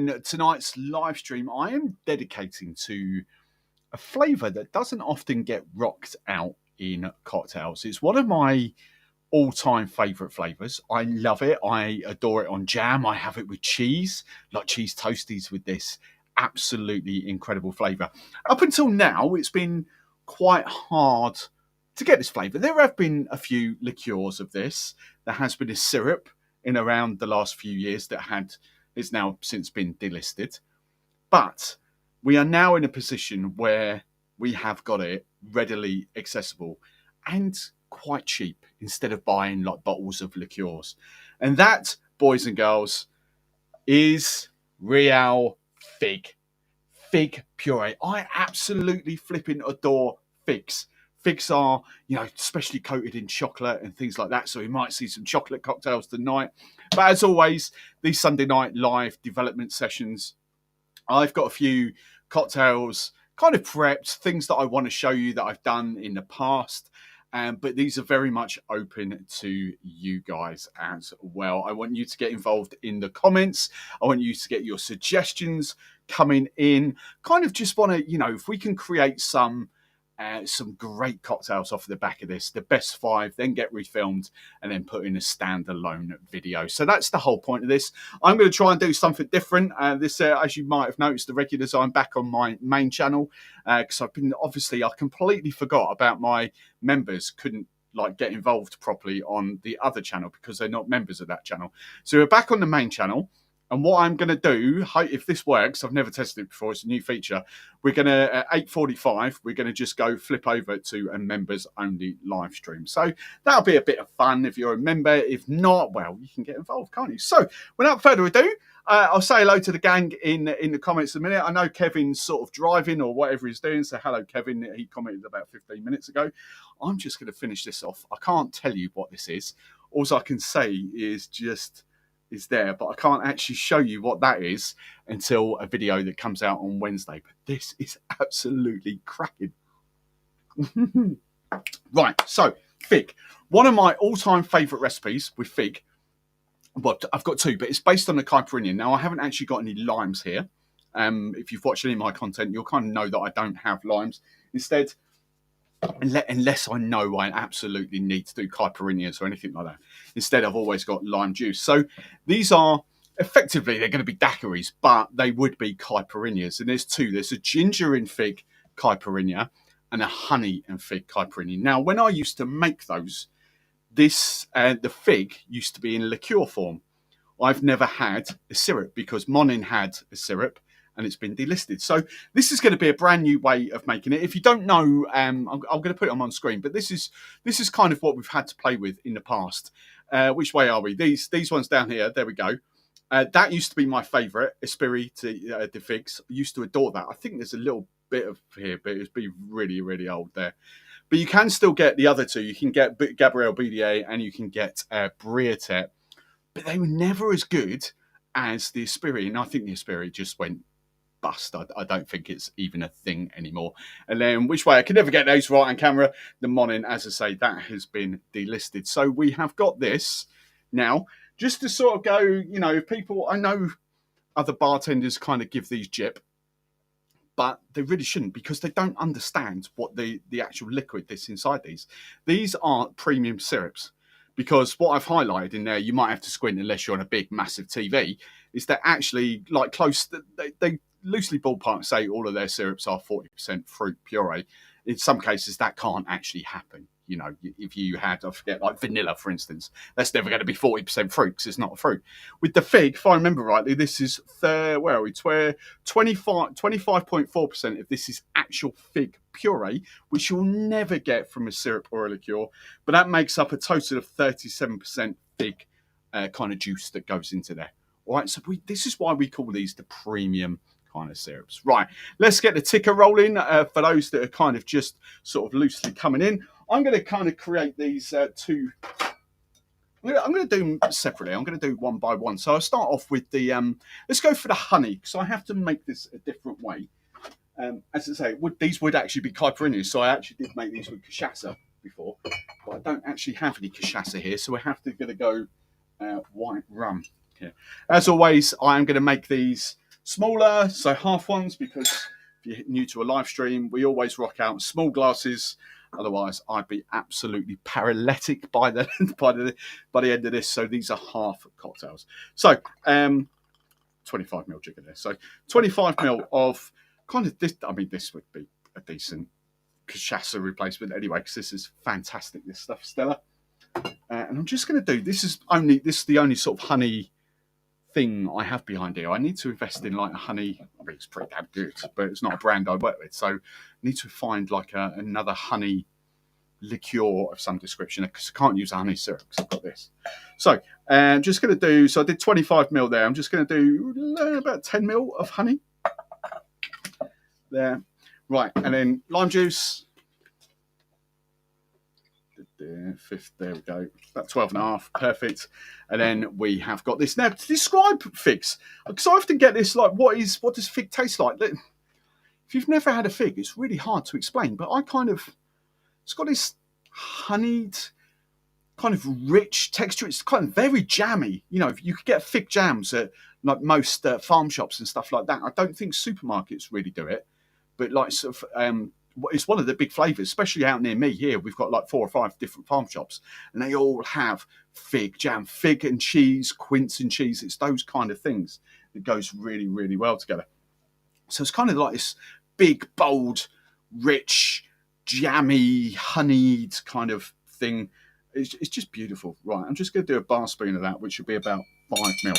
in tonight's live stream, I am dedicating to a flavour that doesn't often get rocked out in cocktails. It's one of my all-time favourite flavours. I love it. I adore it on jam. I have it with cheese, like cheese toasties with this absolutely incredible flavour. Up until now, it's been quite hard to get this flavour. There have been a few liqueurs of this. There has been a syrup in around the last few years that is now since been delisted. But we are now in a position where we have got it readily accessible and quite cheap instead of buying like bottles of liqueurs. And that, boys and girls, is Real Fig. Fig puree. I absolutely flipping adore figs. Figs are, especially coated in chocolate and things like that. So we might see some chocolate cocktails tonight. But as always, these Sunday night live development sessions, I've got a few cocktails kind of prepped, things that I want to show you that I've done in the past. But these are very much open to you guys as well. I want you to get involved in the comments. I want you to get your suggestions coming in. Kind of just want to, if we can create some great cocktails off the back of this, the best 5, then get refilmed and then put in a standalone video. So that's the whole point of this. I'm going to try and do something different. This, as you might have noticed, the regulars, I'm back on my main channel because I completely forgot about my members couldn't get involved properly on the other channel because they're not members of that channel. So we're back on the main channel. And what I'm going to do, if this works, I've never tested it before, it's a new feature. We're going to, at 8:45, we're going to just go flip over to a members-only live stream. So that'll be a bit of fun if you're a member. If not, well, you can get involved, can't you? So without further ado, I'll say hello to the gang in the comments in a minute. I know Kevin's sort of driving or whatever he's doing. So hello, Kevin. He commented about 15 minutes ago. I'm just going to finish this off. I can't tell you what this is. All I can say is there, but I can't actually show you what that is until a video that comes out on Wednesday. But this is absolutely cracking. Right, so fig. One of my all-time favourite recipes with fig. Well, I've got 2, but it's based on the caipirinha. Now, I haven't actually got any limes here. If you've watched any of my content, you'll kind of know that I don't have limes. Instead, unless I know I absolutely need to do caipirinhas or anything like that. Instead, I've always got lime juice. So these are effectively, they're going to be daiquiris, but they would be caipirinhas. And there's 2. There's a ginger and fig caipirinha and a honey and fig caipirinha. Now, when I used to make those, the fig used to be in liqueur form. I've never had a syrup because Monin had a syrup and it's been delisted. So this is going to be a brand new way of making it. If you don't know, I'm going to put them on screen, but this is kind of what we've had to play with in the past. Which way are we? These ones down here, there we go. That used to be my favourite, Esprit de Figs. I used to adore that. I think there's a little bit of here, but it's been really, really old there. But you can still get the other 2. You can get Gabriel Bidier and you can get Briatet, but they were never as good as the Esprit. And I think the Esprit just went bust. I don't think it's even a thing anymore. And then which way? I can never get those right on camera. The Monin, as I say, that has been delisted. So we have got this now. Just to sort of go, people, I know other bartenders kind of give these jip, but they really shouldn't because they don't understand what the actual liquid that's inside these. These aren't premium syrups because what I've highlighted in there, you might have to squint unless you're on a big, massive TV, is that actually they loosely ballpark say all of their syrups are 40% fruit puree. In some cases, that can't actually happen. If you had, I forget, like vanilla, for instance, that's never going to be 40% fruit because it's not a fruit. With the fig, if I remember rightly, this is, 25.4% of this is actual fig puree, which you'll never get from a syrup or a liqueur. But that makes up a total of 37% fig kind of juice that goes into there. All right, so this is why we call these the premium kind of syrups. Right, let's get the ticker rolling for those that are kind of just sort of loosely coming in. I'm going to kind of create these 2. I'm going to do them separately. I'm going to do one by one. So I'll start off with the, let's go for the honey because I have to make this a different way. As I say, these would actually be caipirinhas. So I actually did make these with cachaça before, but I don't actually have any cachaça here. So we have to go white rum here. As always, I am going to make these smaller, so half ones, because if you're new to a live stream, we always rock out small glasses. Otherwise, I'd be absolutely paralytic by the by the end of this. So these are half cocktails. So 25ml jigger there. So 25ml of kind of this. I mean, this would be a decent cachaça replacement anyway, because this is fantastic. This stuff, Stella. And I'm just going to do this. Is the only sort of honey thing I have behind here. I need to invest in like a honey. I mean, it's pretty damn good, but it's not a brand I work with. So I need to find like another honey liqueur of some description, because I can't use a honey syrup because I've got this. So I'm just going to do. So I did 25ml there. I'm just going to do about 10ml of honey there. Right, and then lime juice. There we go, about 12 and a half, perfect. And then we have got this. Now, to describe figs, because I often get this, like, what does fig taste like? If you've never had a fig, it's really hard to explain, but it's got this honeyed, kind of rich texture. It's kind of very jammy. You know, you could get fig jams at like most farm shops and stuff like that. I don't think supermarkets really do it, but like sort of, it's one of the big flavours, especially out near me here. We've got like 4 or 5 different farm shops, and they all have fig jam, fig and cheese, quince and cheese. It's those kind of things that goes really, really well together. So it's kind of like this big, bold, rich, jammy, honeyed kind of thing. It's just beautiful. Right, I'm just going to do a bar spoon of that, which would be about 5ml.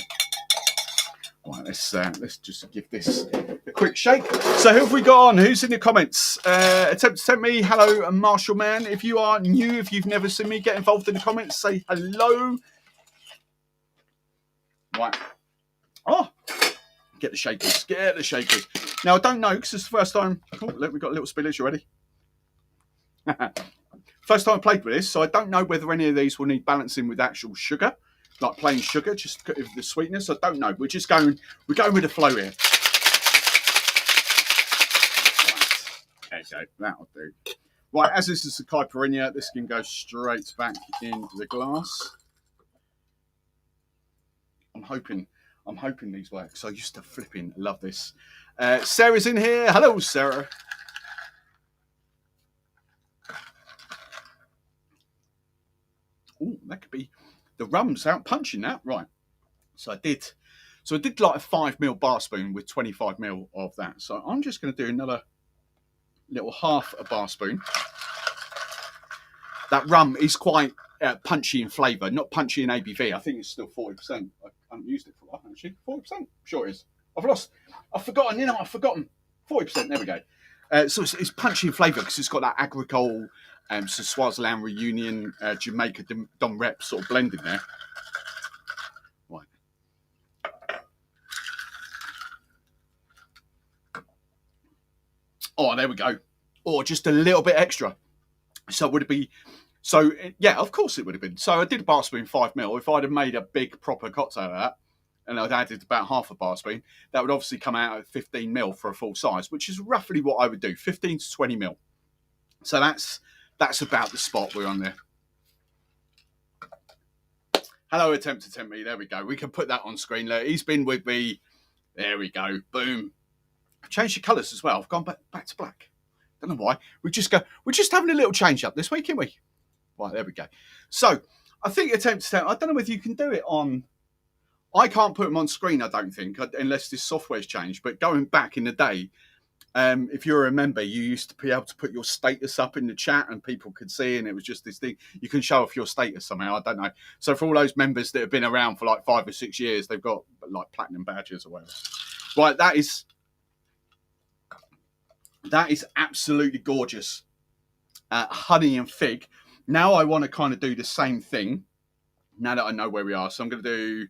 Right, let's just give this a quick shake. So who have we got on? Who's in the comments? Attempt to tempt me. Hello, Marshall Man. If you are new, if you've never seen me, get involved in the comments. Say hello. Right. Oh, get the shakers. Get the shakers. Now, I don't know, because it's the first time. Oh, look, we've got a little spillage already. First time I played with this, so I don't know whether any of these will need balancing with actual sugar. Like plain sugar, just with the sweetness. I don't know. We're going with the flow here. Right. There you go. That'll do. Right, as this is a caipirinha, this can go straight back into the glass. I'm hoping these work. So I used to flipping love this. Sarah's in here. Hello, Sarah. Oh, that could be. The rum's out punching that. Right. So I did like a 5ml bar spoon with 25ml of that. So I'm just going to do another little half a bar spoon. That rum is quite punchy in flavour, not punchy in ABV. I think it's still 40%. I haven't used it for a while, actually. 40%? Sure it is. I've forgotten, I've forgotten. 40%, there we go. So it's punchy in flavour because it's got that agricole, so Swaziland Reunion, Jamaica Dom Rep sort of blend in there. Right. Oh, there we go. Or just a little bit extra. So would it be? So yeah, of course it would have been. So I did a bar spoon 5ml. If I'd have made a big proper cocktail of that, and I'd added about half a bar spoon, that would obviously come out at 15ml for a full size, which is roughly what I would do, 15 to 20ml. So that's about the spot we're on there. Hello, attempt to tempt me. There we go. We can put that on screen. Look, he's been with me. There we go. Boom. I've changed the colours as well. I've gone back to black. Don't know why. We're just having a little change up this week, aren't we? Right, there we go. So I think attempt to tempt. I don't know whether you can do it on. I can't put them on screen, I don't think, unless this software's changed. But going back in the day, if you remember, you used to be able to put your status up in the chat and people could see, and it was just this thing. You can show off your status somehow. I don't know. So for all those members that have been around for like 5 or 6 years, they've got like platinum badges or whatever. Right, that is absolutely gorgeous. Honey and fig. Now I want to kind of do the same thing. Now that I know where we are, so I'm going to do.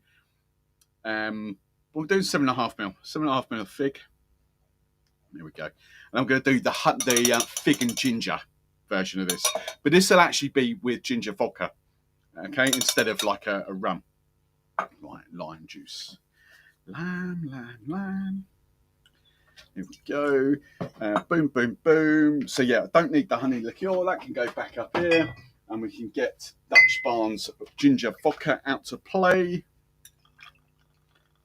We're doing 7.5ml. 7.5ml of fig. There we go. And I'm going to do the fig and ginger version of this. But this will actually be with ginger vodka, okay, instead of like a rum. Right, lime juice. Lime. Here we go. Boom, boom, boom. So yeah, I don't need the honey liqueur. That can go back up here. And we can get Dutch Barnes ginger vodka out to play.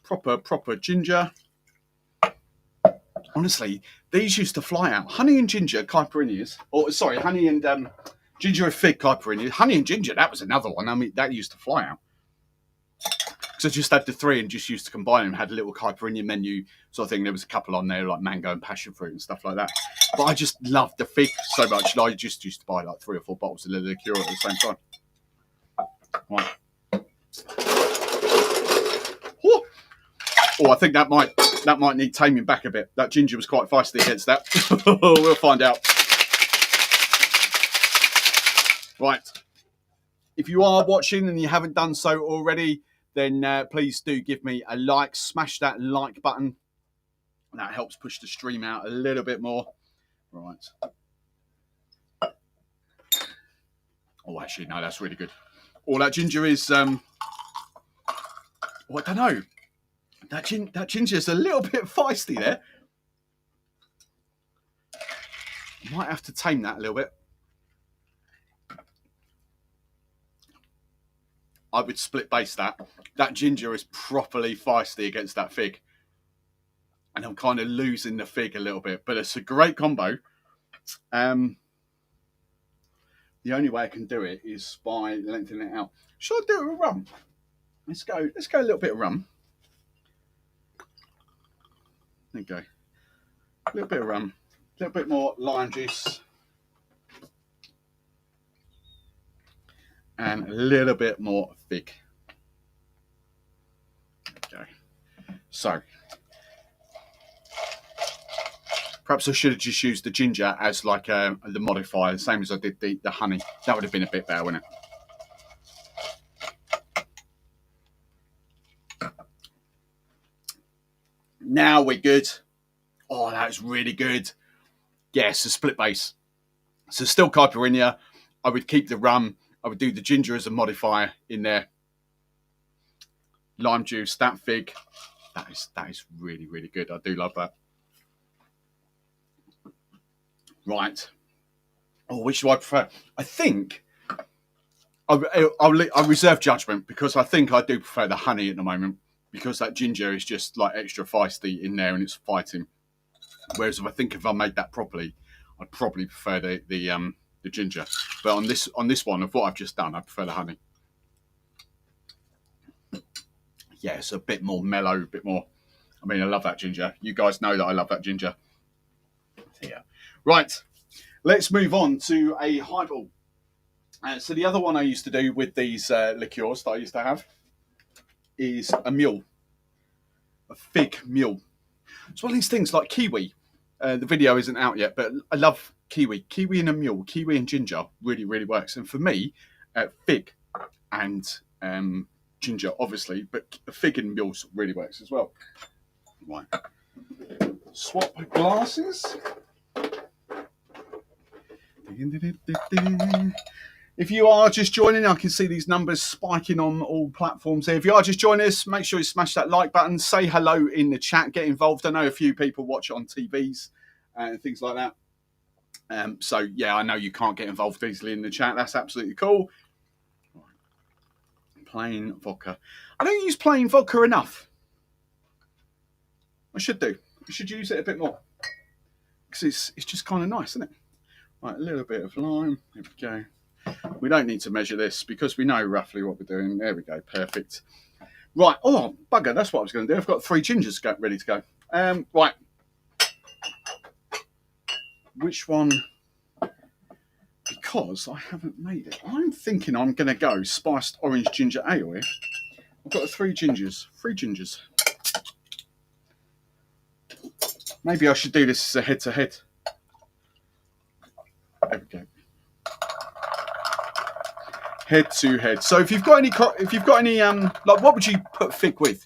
Proper ginger. Honestly, these used to fly out. Honey and ginger caipirinhas, or sorry, honey and ginger and fig caipirinhas. Honey and ginger, that was another one. I mean, that used to fly out. Because I just had the three and just used to combine them. Had a little caipirinha menu sort of thing. There was a couple on there like mango and passion fruit and stuff like that. But I just loved the fig so much. I just used to buy like 3 or 4 bottles of the liqueur at the same time. Right. Oh, I think that might need taming back a bit. That ginger was quite feisty against that. We'll find out. Right. If you are watching and you haven't done so already, then please do give me a like. Smash that like button. That helps push the stream out a little bit more. Right. Oh, actually, no, that's really good. All that ginger is, I don't know. That ginger is a little bit feisty there. Might have to tame that a little bit. I would split base that. That ginger is properly feisty against that fig. And I'm kind of losing the fig a little bit. But it's a great combo. The only way I can do it is by lengthening it out. Should I do it with rum? Let's go a little bit of rum. There you go. A little bit of rum. A little bit more lime juice. And a little bit more fig. Okay. So, perhaps I should have just used the ginger as like the modifier, the same as I did the honey. That would have been a bit better, wouldn't it? Now we're good. Oh, that's really good. Yes, a split base. So still caipirinha. I would keep the rum. I would do the ginger as a modifier in there. Lime juice, that fig. That is really, really good. I do love that. Right. Oh, which do I prefer? I think I'll reserve judgment because I think I do prefer the honey at the moment because that ginger is just like extra feisty in there and it's fighting. Whereas if I made that properly, I'd probably prefer the ginger. But on this one of what I've just done, I prefer the honey. Yeah, it's a bit more mellow, a bit more. I mean, I love that ginger. You guys know that I love that ginger. Yeah. Right. Let's move on to a highball. So the other one I used to do with these liqueurs that I used to have is a mule, a fig mule. It's one of these things like kiwi. The video isn't out yet, but I love kiwi. Kiwi and a mule, kiwi and ginger really, really works. And for me, fig and ginger, obviously, but fig and mules really works as well. Right. Swap glasses. If you are just joining, I can see these numbers spiking on all platforms here. If you are just joining us, make sure you smash that like button. Say hello in the chat. Get involved. I know a few people watch it on TVs and things like that. So, yeah, I know you can't get involved easily in the chat. That's absolutely cool. Plain vodka. I don't use plain vodka enough. I should do. I should use it a bit more. Because it's just kind of nice, isn't it? Right, a little bit of lime. There we go. We don't need to measure this because we know roughly what we're doing. There we go. Perfect. Right. Oh, bugger. That's what I was going to do. I've got 3 gingers ready to go. Right. Which one? Because I haven't made it. I'm thinking I'm going to go spiced orange ginger ale here. I've got 3 gingers. 3 gingers. Maybe I should do this as a head-to-head. There we go. Head to head. So if you've got any, like, what would you put fig with?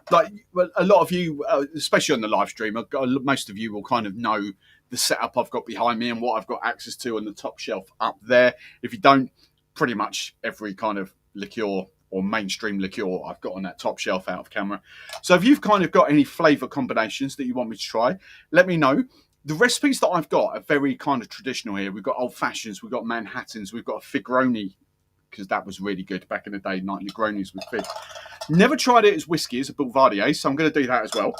Like, well, a lot of you, especially on the live stream, most of you will kind of know the setup I've got behind me and what I've got access to on the top shelf up there. If you don't, pretty much every kind of liqueur or mainstream liqueur I've got on that top shelf out of camera. So if you've kind of got any flavour combinations that you want me to try, let me know. The recipes that I've got are very kind of traditional here. We've got old fashions, we've got Manhattans, we've got a figroni, because that was really good back in the day, night Negronis with fig. Never tried it as whiskey, as a Boulevardier, so I'm going to do that as well.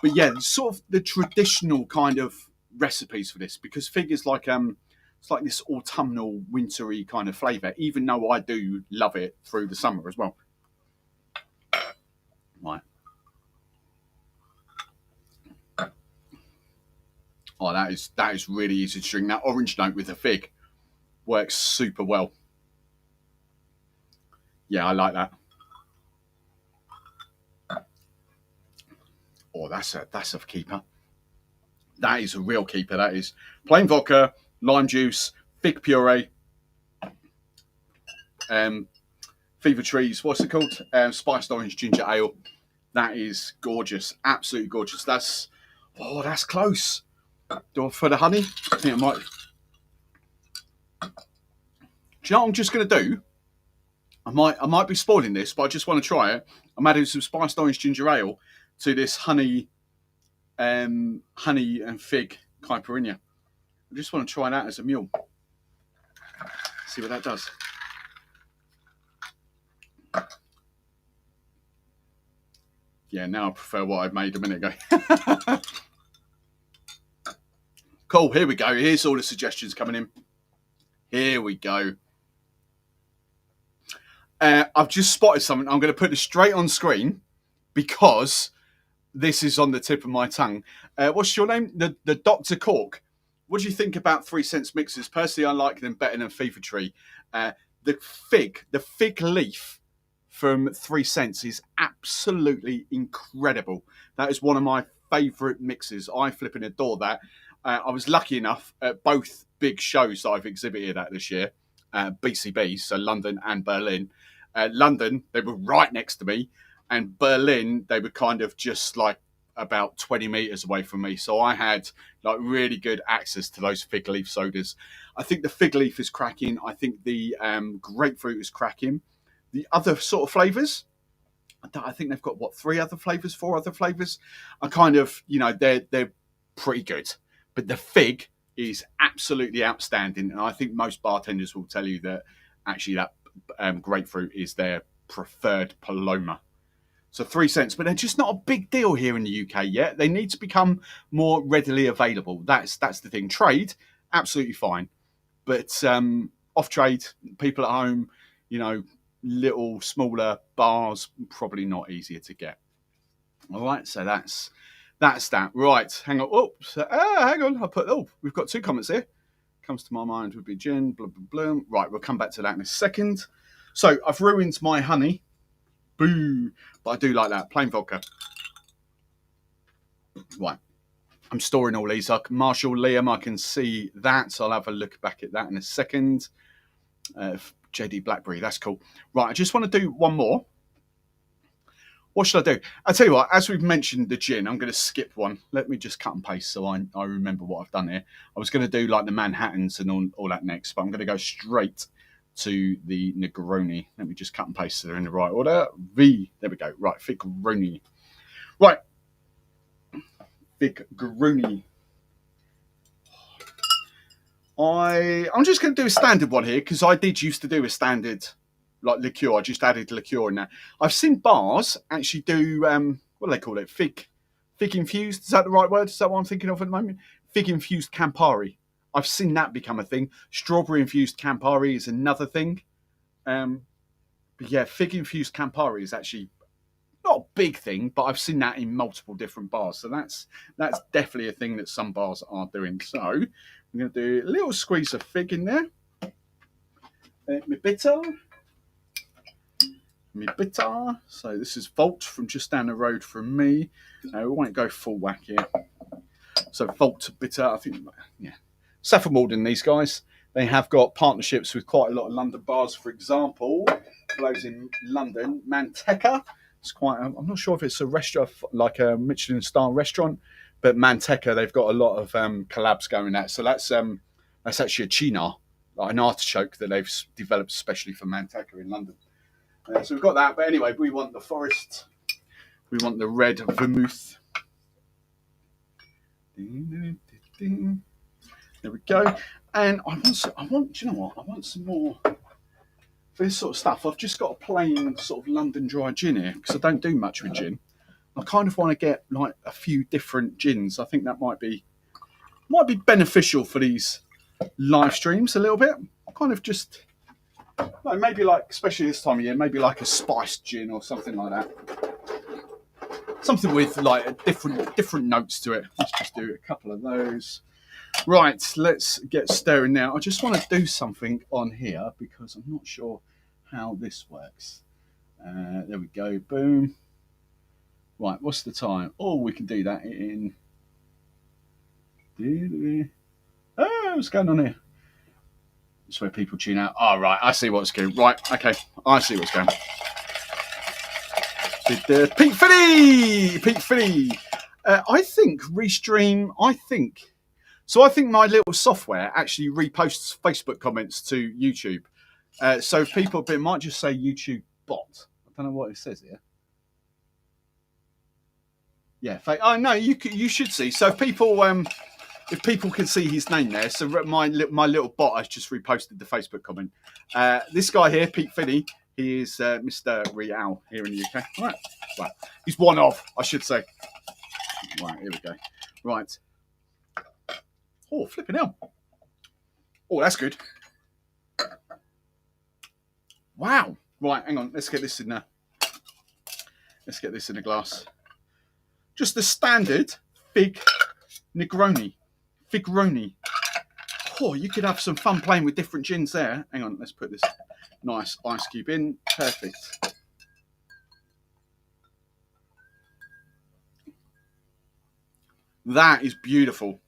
But yeah, sort of the traditional kind of recipes for this, because fig is like it's like this autumnal, wintry kind of flavour. Even though I do love it through the summer as well. Right. Oh, that is really easy to drink. That orange note with the fig works super well. Yeah, I like that. Oh, that's a keeper. That is a real keeper. That is plain vodka, lime juice, fig puree, um, fever trees. What's it called? Spiced orange ginger ale. That is gorgeous. Absolutely gorgeous. That's close. For the honey, I think I might. Do you know what I'm just going to do? I might be spoiling this, but I just want to try it. I'm adding some spiced orange ginger ale to this honey and fig caipirinha. I just want to try that as a mule. See what that does. Yeah, now I prefer what I made a minute ago. Cool, here we go. Here's all the suggestions coming in. Here we go. I've just spotted something. I'm going to put it straight on screen because this is on the tip of my tongue. What's your name? The Dr. Cork. What do you think about 3 cents mixers? Personally, I like them better than Fever Tree. The fig leaf from 3 cents is absolutely incredible. That is one of my favourite mixes. I flipping adore that. I was lucky enough at both big shows that I've exhibited at this year, BCB, so London and Berlin. London, they were right next to me, and Berlin, they were kind of just like about 20 meters away from me. So I had like really good access to those fig leaf sodas. I think the fig leaf is cracking. I think the grapefruit is cracking. The other sort of flavors, I think they've got 4 other flavors. Are kind of, they're pretty good. But the fig is absolutely outstanding. And I think most bartenders will tell you that actually that grapefruit is their preferred Paloma. So 3 cents, but they're just not a big deal here in the UK yet. They need to become more readily available. That's the thing. Trade, absolutely fine. But off trade, people at home, little smaller bars, probably not easier to get. All right, so that's that. Right, hang on. Oops, hang on. We've got 2 comments here. Comes to my mind would be gin, blah, blah, blah. Right, we'll come back to that in a second. So I've ruined my honey. Boo. But I do like that. Plain vodka. Right. I'm storing all these. Marshall, Liam, I can see that. So I'll have a look back at that in a second. JD Blackberry, that's cool. Right, I just want to do one more. What should I do? I'll tell you what, as we've mentioned the gin, I'm going to skip one. Let me just cut and paste so I remember what I've done here. I was going to do like the Manhattans and all that next, but I'm going to go straight to the Negroni. Let me just cut and paste so they're in the right order. There we go. Right, Figroni. Right, Figroni. I'm just going to do a standard one here because I did used to do a standard like liqueur. I just added liqueur in that. I've seen bars actually do what do they call it? Fig infused. Is that the right word? Is that what I'm thinking of at the moment? Fig infused Campari. I've seen that become a thing. Strawberry infused Campari is another thing. But yeah, fig infused Campari is actually not a big thing, but I've seen that in multiple different bars. So that's definitely a thing that some bars are doing. So I'm going to do a little squeeze of fig in there. My bitter. So this is Volt from just down the road from me. We won't go full whack here. So Volt bitter, I think, yeah. Saffron Walden, these guys, they have got partnerships with quite a lot of London bars. For example, for those in London, Manteca. It's quite. I'm not sure if it's a restaurant like a Michelin star restaurant, but Manteca, they've got a lot of collabs going at. So that's actually a chinar, like an artichoke that they've developed especially for Manteca in London. So we've got that, but anyway, we want the forest. We want the red vermouth. There we go. And I want. Do you know what? I want some more for this sort of stuff. I've just got a plain sort of London dry gin here because I don't do much with gin. I kind of want to get like a few different gins. I think that might be beneficial for these live streams a little bit. Kind of just maybe like, especially this time of year, maybe like a spiced gin or something like that. Something with like a different notes to it. Let's just do a couple of those. Right, let's get stirring now. I just want to do something on here because I'm not sure how this works. There we go, boom. Right, what's the time? Oh, we can do that in... Oh, what's going on here? That's where people tune out. Oh, right, I see what's going. Right, okay, I see what's going. Pete Philly! I think Restream, I think my little software actually reposts Facebook comments to YouTube. So people, but it might just say YouTube bot. I don't know what it says here. Yeah, oh no, you should see. So if people can see his name there, so my little bot has just reposted the Facebook comment. This guy here, Pete Finney, he is Mr. Real here in the UK. Right, well, he's one of, I should say. Right, here we go. Right. Oh, flipping hell. Oh, that's good. Wow. Right, hang on. Let's get this in there. Let's get this in a glass. Just the standard fig Negroni. Figroni. Oh, you could have some fun playing with different gins there. Hang on, let's put this nice ice cube in. Perfect. That is beautiful.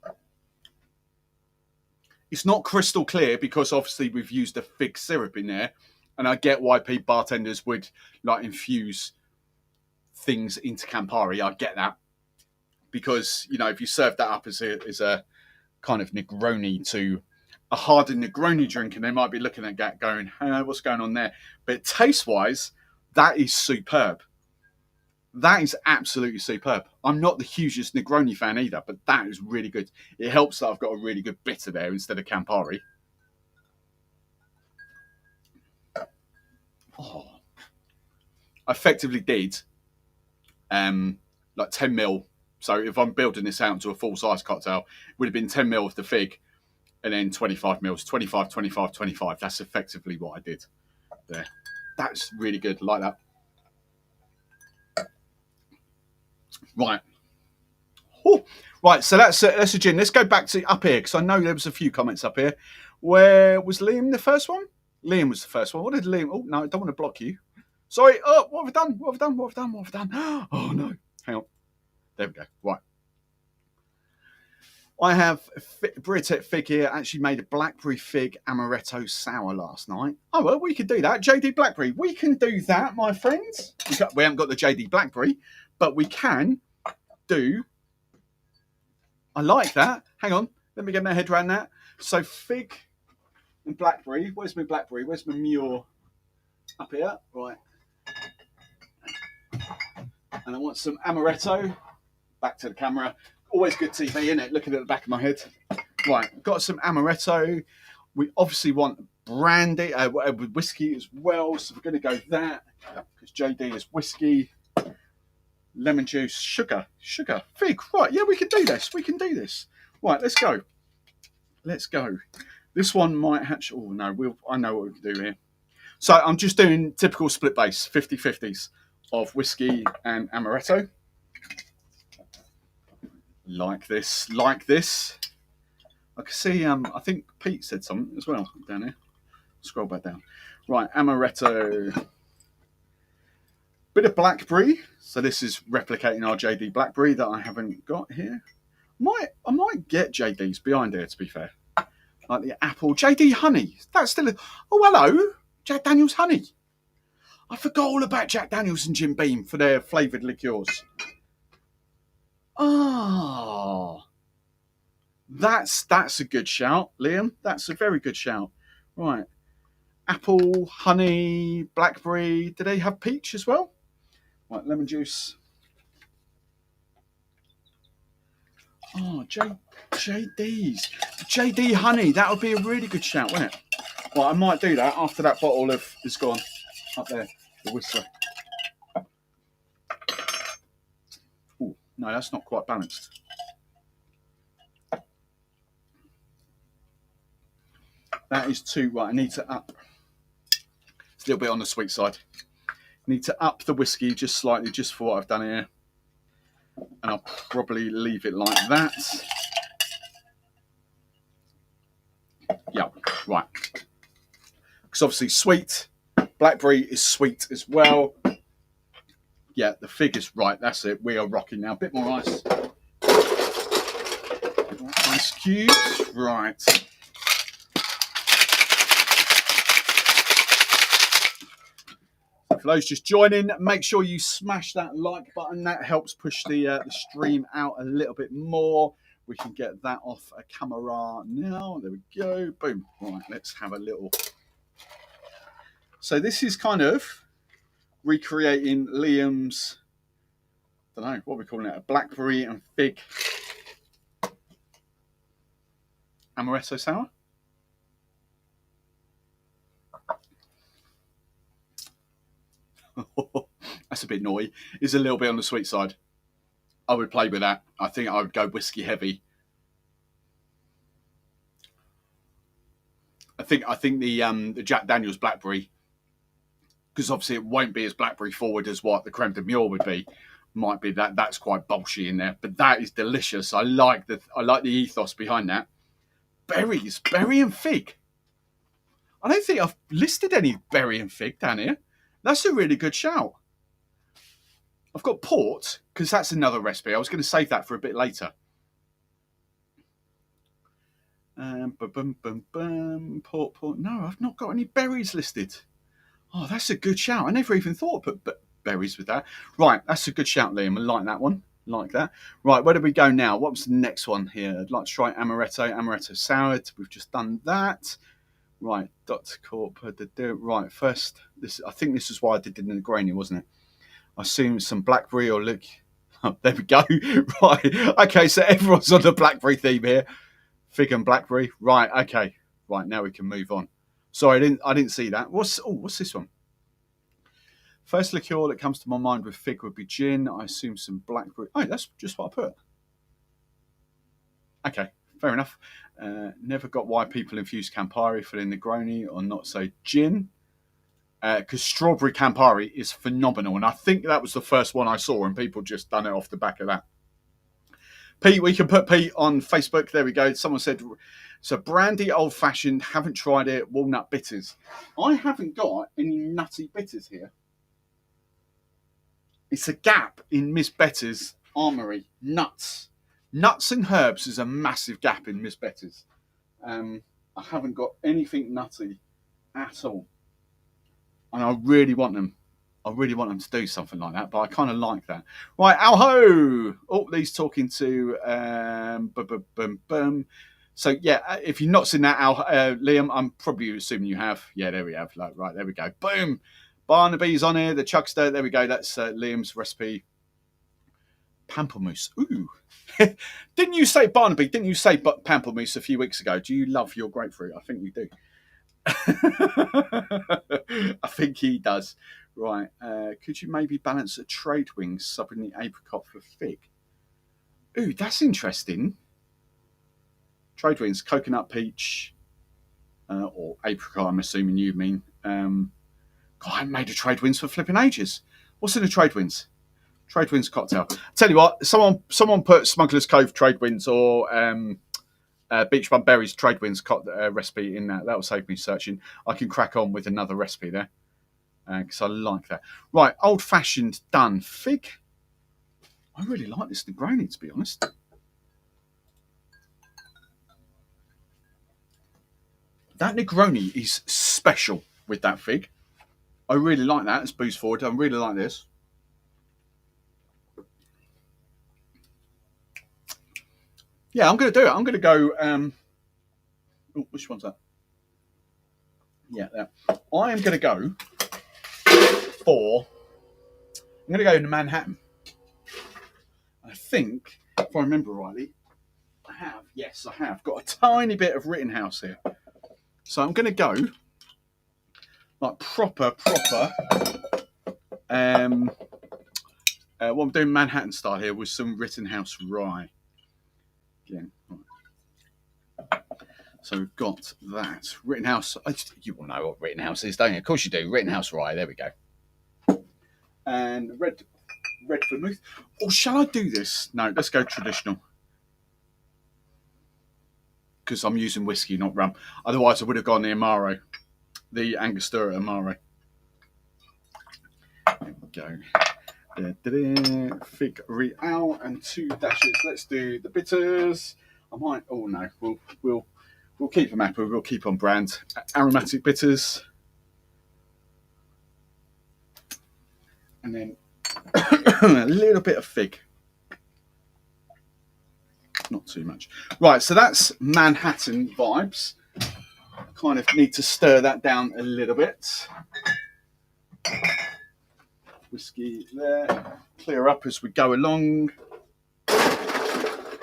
It's not crystal clear because obviously we've used a fig syrup in there, and I get why bartenders would like infuse things into Campari. I get that because, you know, if you serve that up as a kind of Negroni to a hardened Negroni drink, and they might be looking at that going, hey, what's going on there? But taste wise, that is superb. That is absolutely superb. I'm not the hugest Negroni fan either, but that is really good. It helps that I've got a really good bitter there instead of Campari. Oh, I effectively did like 10 mil. So if I'm building this out into a full size cocktail, it would have been 10 mil of the fig and then 25 mils, 25, 25, 25. That's effectively what I did there. That's really good. I like that. Right. Oh, right, so that's a gin. Let's go back to up here because I know there was a few comments up here. Where was Liam the first one? Liam was the first one. What did Liam... Oh, no, I don't want to block you. Sorry. Oh, what have I done? What have I done? What have I done? What have I done? Oh, no. Hang on. There we go. Right. I have Britet Fig here. Actually made a blackberry fig amaretto sour last night. Oh, well, we could do that. JD Blackberry. We can do that, my friends. We haven't got the JD Blackberry, but we can do... I like that. Hang on. Let me get my head around that. So fig and blackberry. Where's my blackberry? Where's my Muir? Up here. Right. And I want some amaretto. Back to the camera. Always good TV, isn't it? Looking at the back of my head. Right. Got some amaretto. We obviously want brandy with whiskey as well. So we're going to go that because JD is whiskey. Lemon juice, sugar, fig. Right, yeah, we can do this. Right, let's go. This one might hatch. Oh, no, I know what we can do here. So I'm just doing typical split base, 50-50s of whiskey and amaretto. Like this. I can see, I think Pete said something as well down here. Scroll back down. Right, amaretto. Bit of blackberry. So this is replicating our JD Blackberry that I haven't got here. I might get JD's behind here, to be fair. Like the apple. JD Honey. That's still oh, hello. Jack Daniels Honey. I forgot all about Jack Daniels and Jim Beam for their flavoured liqueurs. Ah. That's a good shout, Liam. That's a very good shout. Right. Apple, honey, blackberry. Do they have peach as well? Right, lemon juice. Oh, JD's. JD Honey. That would be a really good shout, wouldn't it? Well, I might do that after that bottle is gone. Up there, the Whistler. No, that's not quite balanced. That is too, right, I need to up. It's a little bit on the sweet side. Need to up the whiskey just slightly, just for what I've done here. And I'll probably leave it like that. Yeah, right. Because obviously sweet, blackberry is sweet as well. Yeah, the fig is right, that's it. We are rocking now. A bit more ice. Ice cubes, right. For those just joining, make sure you smash that like button. That helps push the stream out a little bit more. We can get that off a camera now. There we go. Boom. Right, let's have a little. So this is kind of recreating Liam's, I don't know, what are we calling it? A blackberry and fig amaretto sour. That's a bit naughty. It's a little bit on the sweet side. I would play with that. I think I would go whiskey heavy. I think the Jack Daniel's blackberry, because obviously it won't be as blackberry forward as what the creme de mure would be. Might be that's quite bolshy in there, but that is delicious. I like the ethos behind that. Berries, berry and fig. I don't think I've listed any berry and fig down here. That's a really good shout. I've got port, because that's another recipe. I was going to save that for a bit later. Port. No, I've not got any berries listed. Oh, that's a good shout. I never even thought to put berries with that. Right, that's a good shout, Liam. I like that one. Like that. Right, where do we go now? What's the next one here? I'd like to try amaretto sour. We've just done that. Right, Dr. Corp. Right, first, I think this is why I did it in the Negroni, wasn't it? I assume some blackberry or look. Oh, there we go. Right. Okay, so everyone's on the blackberry theme here. Fig and blackberry. Right, okay. Right, now we can move on. Sorry, I didn't see that. What's this one? First liqueur that comes to my mind with fig would be gin. I assume some blackberry. Oh, that's just what I put. Okay, fair enough. Never got why people infuse Campari for the Negroni or not say gin. Because strawberry Campari is phenomenal. And I think that was the first one I saw and people just done it off the back of that. Pete, we can put Pete on Facebook. There we go. Someone said, so brandy old fashioned, haven't tried it, walnut bitters. I haven't got any nutty bitters here. It's a gap in Miss Better's armoury. Nuts and herbs is a massive gap in Miss Better's. I haven't got anything nutty at all. And I really want them. I really want them to do something like that, but I kind of like that. Right, Alho! Oh, Lee's talking to So, yeah, if you've not seen that, Liam, I'm probably assuming you have. Yeah, there we have. Right, there we go. Boom! Barnaby's on here, the Chuckster. There we go. That's Liam's recipe. Pamplemousse. Ooh. Didn't you say, Barnaby, didn't you say pamplemousse a few weeks ago? Do you love your grapefruit? I think you do. I think he does. Right. Could you maybe balance a trade wing subbing the apricot for fig? Ooh, that's interesting. Trade wings, coconut peach, or apricot, I'm assuming you mean. God, I haven't made a trade winds for flipping ages. What's in a trade winds? Trade winds cocktail. Tell you what, someone put Smuggler's Cove trade winds or Beach Bum Berries trade winds recipe in that. That will save me searching. I can crack on with another recipe there because I like that. Right, old fashioned done. Fig. I really like this Negroni, to be honest. That Negroni is special with that fig. I really like that. It's booze forward. I really like this. Yeah, I'm going to do it. I'm going to go. Which one's that? Yeah, that. I am going to go for. I'm going to go into Manhattan. I think, if I remember rightly, I have. Yes, I have got a tiny bit of Rittenhouse here. So I'm going to go like proper What I'm doing Manhattan style here with some Rittenhouse rye. Again. So we've got that. Rittenhouse. You will know what Rittenhouse is, don't you? Of course you do. Rittenhouse rye. There we go. And red vermouth. Or shall I do this? No, let's go traditional. Because I'm using whiskey, not rum. Otherwise, I would have gone the Amaro, the Angostura Amaro. There we go. Fig Real and 2 dashes. Let's do the bitters. I might. Oh no, we'll keep them happy. We'll keep on brand. Aromatic bitters, and then a little bit of fig. Not too much. Right, so that's Manhattan vibes. Kind of need to stir that down a little bit. Whiskey there. Clear up as we go along.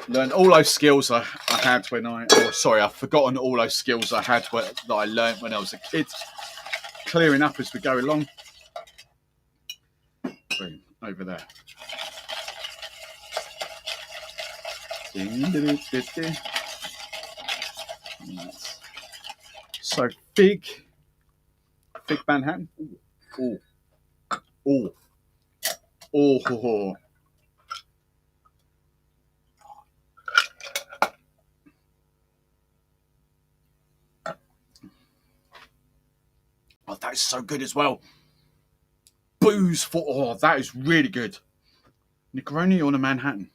Learn all those skills I had when I've forgotten all those skills I had that I learned when I was a kid. Clearing up as we go along. Boom, over there. So fig Manhattan. Oh. Oh, that is so good as well. Booze for that is really good. Negroni on a Manhattan.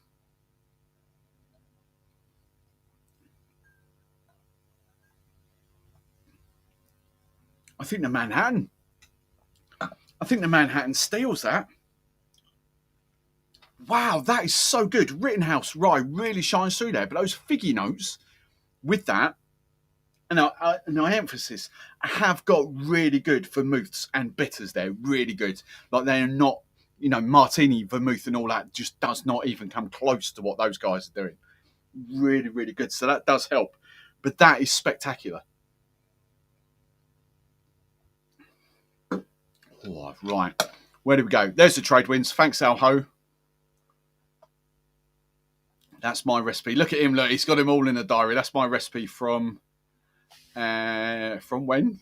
I think the Manhattan steals that. Wow, that is so good. Rittenhouse rye really shines through there, but those figgy notes with that, and I emphasize, I have got really good vermouths and bitters there, really good. Like they are not, martini vermouth and all that just does not even come close to what those guys are doing. Really, really good. So that does help, but that is spectacular. Oh, right, where do we go? There's the trade winds. Thanks, Al Ho. That's my recipe. Look at him. Look, he's got them all in a diary. That's my recipe from when?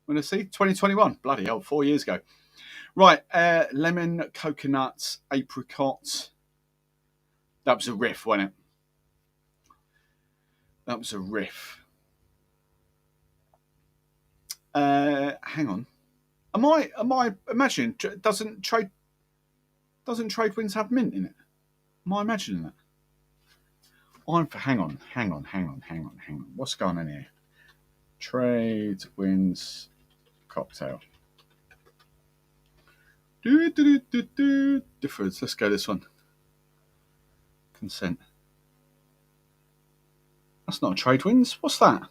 When I see 2021. Bloody hell, 4 years ago. Right, lemon, coconut, apricot. That was a riff, wasn't it? That was a riff. Hang on. Am I imagining? Doesn't trade winds have mint in it? Am I imagining that? Hang on. What's going on here? Trade winds cocktail. Difference. Let's go this one. Consent. That's not a trade winds. What's that?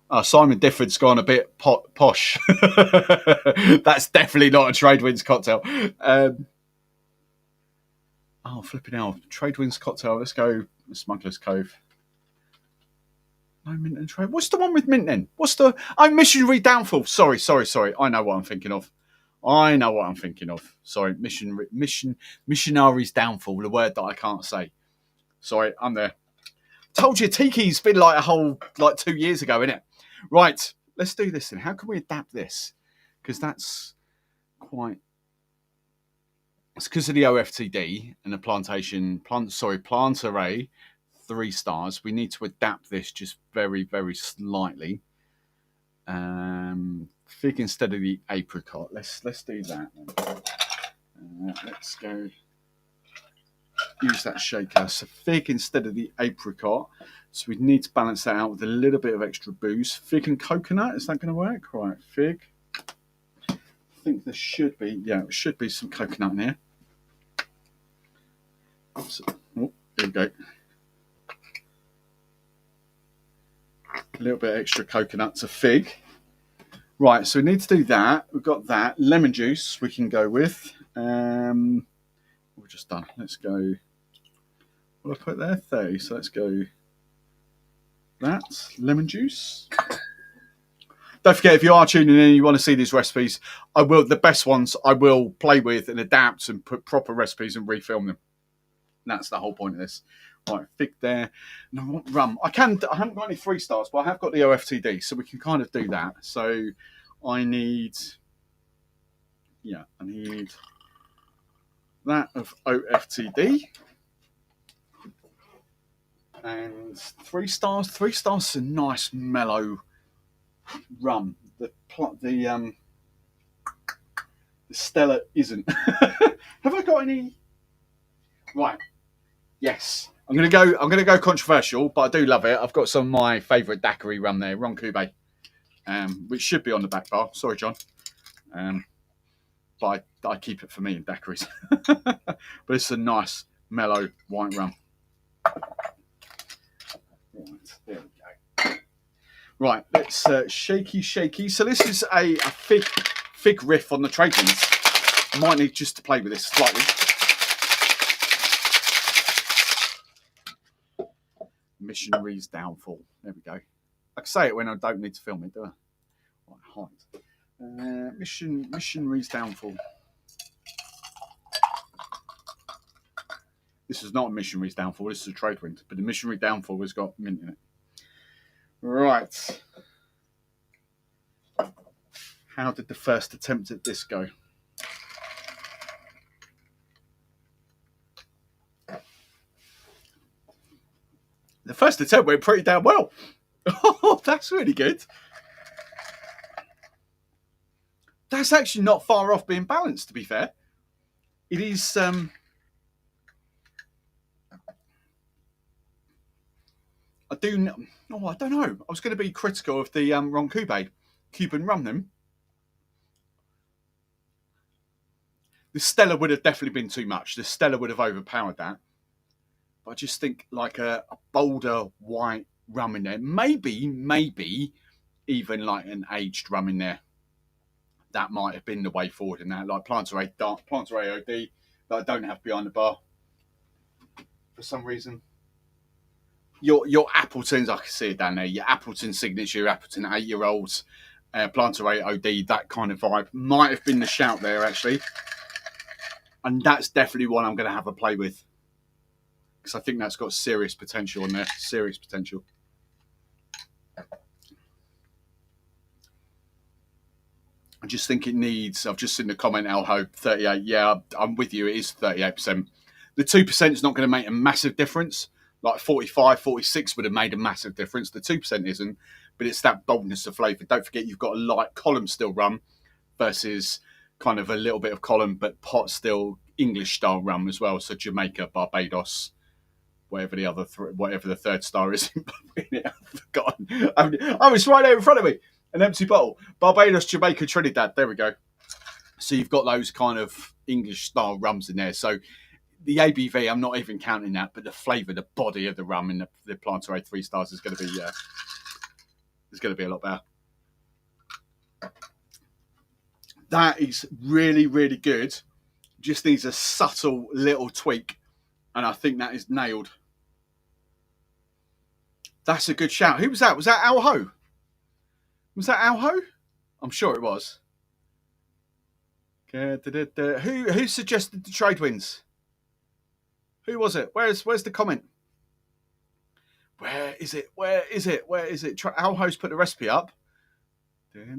Oh, Simon Difford's gone a bit posh. That's definitely not a trade winds cocktail. Flipping out. Trade winds cocktail. Let's go Smuggler's Cove. No mint and trade. What's the one with mint then? What's the... Missionary Downfall. Sorry. I know what I'm thinking of. Sorry, Missionary's Downfall, the word that I can't say. Sorry, I'm there. Told you, Tiki's been like 2 years ago, innit? Right, let's do this then. How can we adapt this? Because that's quite... It's because of the OFTD and the plant array, 3 stars. We need to adapt this just very, very slightly. Fig instead of the apricot. Let's do that then. Let's go use that shaker. So fig instead of the apricot. So we need to balance that out with a little bit of extra booze. Fig and coconut, is that going to work? Right, fig. I think there should be, there should be some coconut in here. So, here we go. A little bit extra coconut to fig. Right, so we need to do that. We've got that. Lemon juice we can go with. We're just done. Let's go. What did I put there? 30. So let's go that. Lemon juice. don't forget, if you are tuning in and you want to see these recipes, the best ones I will play with and adapt and put proper recipes and refilm them. And that's the whole point of this. Right, fig there. No, I want rum. I haven't got any 3 stars, but I have got the OFTD, so we can kind of do that. So I need that of OFTD. And 3 stars. 3 stars is a nice mellow rum. The Stella isn't. Have I got any? Right. Yes. I'm gonna go controversial, but I do love it. I've got some of my favourite daiquiri rum there, Ron Cube, which should be on the back bar. Sorry, John. But I keep it for me in daiquiris. But it's a nice mellow white rum. Right, there we go. Right, let's shaky. So this is a fig riff on the trade winds. I might need just to play with this slightly. Missionary's Downfall. There we go. I can say it when I don't need to film it, do I? Right, height. Missionary's Downfall. This is not a Missionary's Downfall. This is a trade wind, but the Missionary Downfall has got mint in it. Right. How did the first attempt at this go? The first attempt went pretty damn well. Oh, that's really good. That's actually not far off being balanced, to be fair. It is... I don't know. I was going to be critical of the Ron Cuban rum then. The Stella would have definitely been too much. The Stella would have overpowered that. But I just think like a bolder white rum in there. Maybe even like an aged rum in there. That might have been the way forward in that. Like Planter AOD that I don't have behind the bar for some reason. Your Appletons, I can see it down there. Your Appleton signature, your Appleton 8-year-olds, Planter AOD, that kind of vibe might have been the shout there actually. And that's definitely one I'm going to have a play with. Because I think that's got serious potential on there. Serious potential. I just think it needs... I've just seen the comment, Alho, 38. Yeah, I'm with you. It is 38%. The 2% is not going to make a massive difference. Like 45, 46 would have made a massive difference. The 2% isn't. But it's that boldness of flavour. Don't forget you've got a light column still rum versus... kind of a little bit of column, but pot still English style rum as well. So Jamaica, Barbados, whatever the third star is. I've forgotten. It's right there in front of me. An empty bottle. Barbados, Jamaica, Trinidad. There we go. So you've got those kind of English style rums in there. So the ABV, I'm not even counting that, but the flavour, the body of the rum in the Planter 3 stars is going to be a lot better. That is really, really good. Just needs a subtle little tweak. And I think that is nailed. That's a good shout. Who was that? Was that Al Ho? Was that Al Ho? I'm sure it was. Who suggested the trade winds? Who was it? Where's the comment? Where is it? Al Ho's put the recipe up. I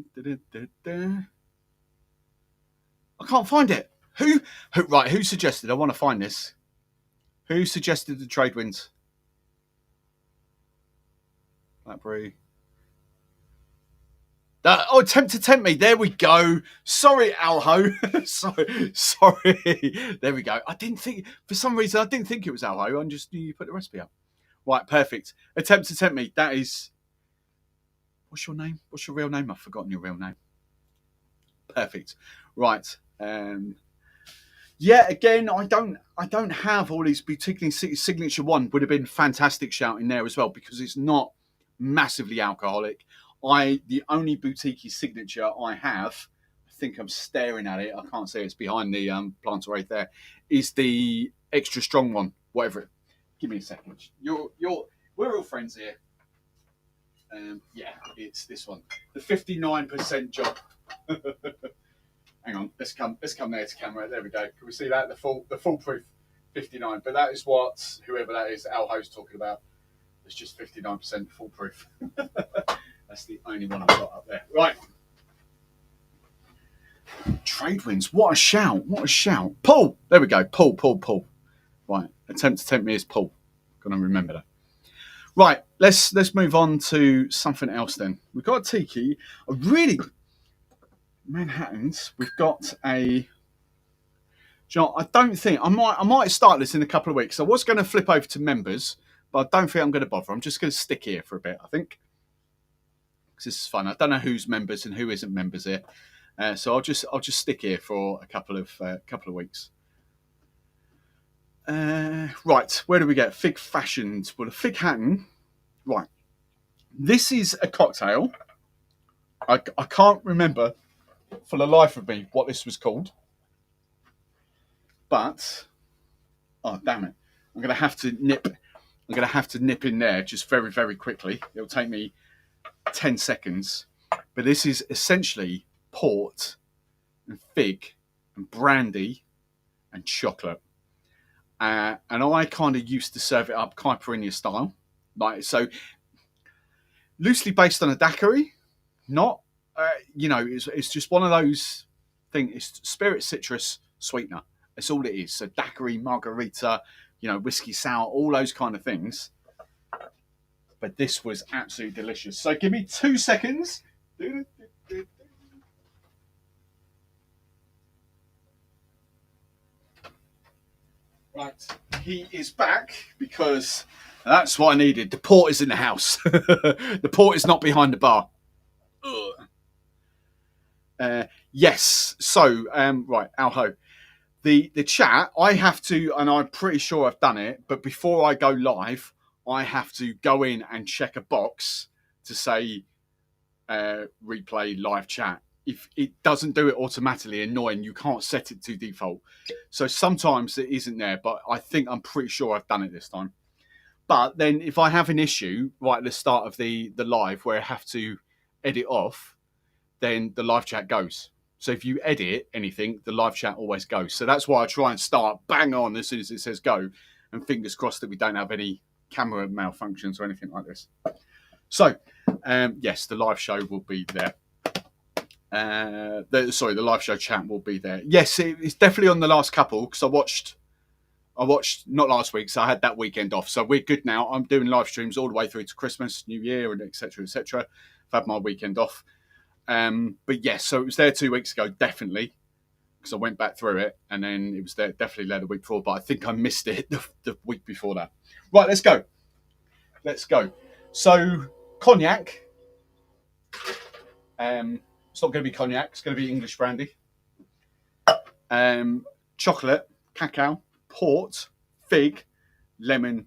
can't find it. Who suggested? I want to find this. Who suggested the trade winds? Blackberry. Attempt to tempt me. There we go. Sorry, Alho. Sorry. There we go. I didn't think, for some reason, I didn't think it was Alho. I just knew you put the recipe up. Right, perfect. Attempt to tempt me. That is... What's your name? What's your real name? I've forgotten your real name. Perfect. Right. Yeah, again, I don't have all these particularly signature one would have been fantastic shout in there as well because it's not massively alcoholic. The only boutique signature I have, I think I'm staring at it. I can't see it's behind the planter right there. Is the extra strong one, whatever. Give me a second. We're all friends here. Yeah, it's this one, the 59% job. Hang on, let's come there to camera. There we go. Can we see that? The foolproof 59. But that is what whoever that is, our host, talking about. It's just 59% foolproof. That's the only one I've got up there. Right. Trade winds. What a shout. What a shout. Pull. There we go. Pull. Right. Attempt to tempt me is pull. Gonna remember that. Right. Let's move on to something else then. We've got a tiki. A really Manhattans. We've got a. John, I don't think I might start this in a couple of weeks. I was going to flip over to members, but I don't think I'm going to bother. I'm just going to stick here for a bit, I think, because this is fun. I don't know who's members and who isn't members here, so I'll just stick here for a couple of weeks. Right, where do we get Fig Fashioned? Well, a Fig Hatton. Right, this is a cocktail. I can't remember for the life of me what this was called. But, oh damn it! I'm gonna have to nip in there just very, very quickly. It'll take me 10 seconds. But this is essentially port and fig and brandy and chocolate. And I kind of used to serve it up caipirinha style, like so, loosely based on a daiquiri. Not, it's just one of those things. It's spirit citrus sweetener. That's all it is. So daiquiri, margarita, whiskey sour, all those kind of things. But this was absolutely delicious. So give me 2 seconds. Right, he is back because that's what I needed. The port is in the house. The port is not behind the bar. Yes. So, right, Alho. The chat, I have to, and I'm pretty sure I've done it, but before I go live, I have to go in and check a box to say replay live chat. If it doesn't do it automatically, annoying, you can't set it to default. So sometimes it isn't there, but I'm pretty sure I've done it this time. But then if I have an issue right at the start of the live where I have to edit off, then the live chat goes. So if you edit anything, the live chat always goes. So that's why I try and start bang on as soon as it says go, and fingers crossed that we don't have any camera malfunctions or anything like this. So, yes, the live show will be there. The live show chat will be there. Yes, it's definitely on the last couple because I watched not last week, so I had that weekend off. So we're good now. I'm doing live streams all the way through to Christmas, New Year, and etc. etc. I've had my weekend off. But yes, so it was there 2 weeks ago, definitely, because I went back through it, and then it was there definitely there the week before, but I think I missed it the week before that. Right, let's go. So, cognac. It's not going to be cognac, it's going to be English brandy. Chocolate, cacao, port, fig, lemon.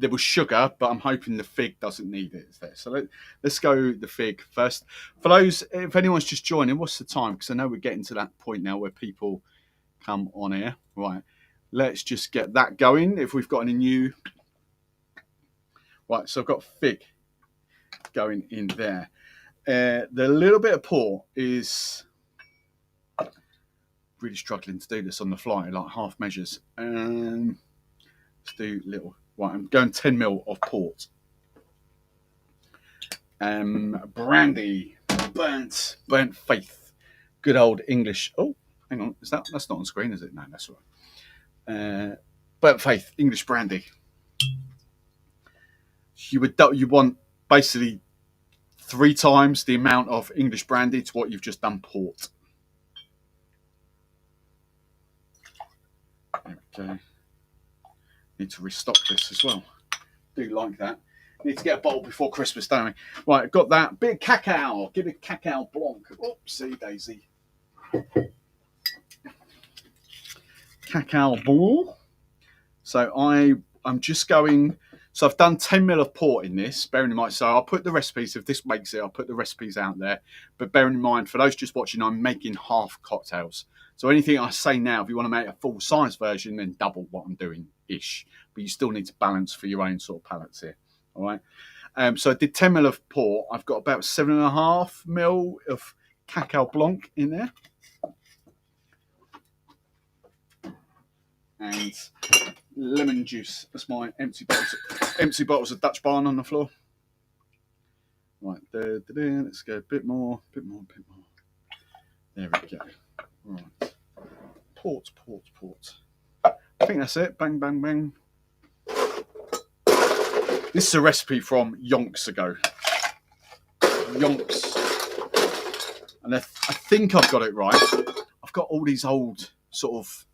There was sugar, but I'm hoping the fig doesn't need it. It's there. So let's go the fig first. For those, if anyone's just joining, what's the time? Because I know we're getting to that point now where people come on here. Right, let's just get that going. If we've got any new... Right, so I've got fig going in there. The little bit of port is... really struggling to do this on the fly, like half measures. Let's do little... Right, I'm going 10 ml of port. Brandy, burnt faith, good old English. Oh, hang on, that's not on screen, is it? No, that's all right. Burnt faith, English brandy. You want basically 3 times the amount of English brandy to what you've just done port. There we go. Need to restock this as well. Do like that. Need to get a bottle before Christmas, don't we? Right, I've got that. Bit of cacao. Give it cacao blanc. Oopsie daisy. Cacao blanc. So I'm just going... So I've done 10 ml of port in this, bearing in mind. So I'll put the recipes, if this makes it, I'll put the recipes out there. But bearing in mind, for those just watching, I'm making half cocktails. So anything I say now, if you want to make a full-size version, then double what I'm doing-ish. But you still need to balance for your own sort of palates here. All right. So I did 10 ml of port. I've got about 7.5 ml of Cacao Blanc in there. And lemon juice. That's my empty bottles of Dutch Barn on the floor. Right, let's go a bit more. There we go. Right. Port. I think that's it. Bang, bang, bang. This is a recipe from yonks ago. Yonks. And I think I've got it right. I've got all these old sort of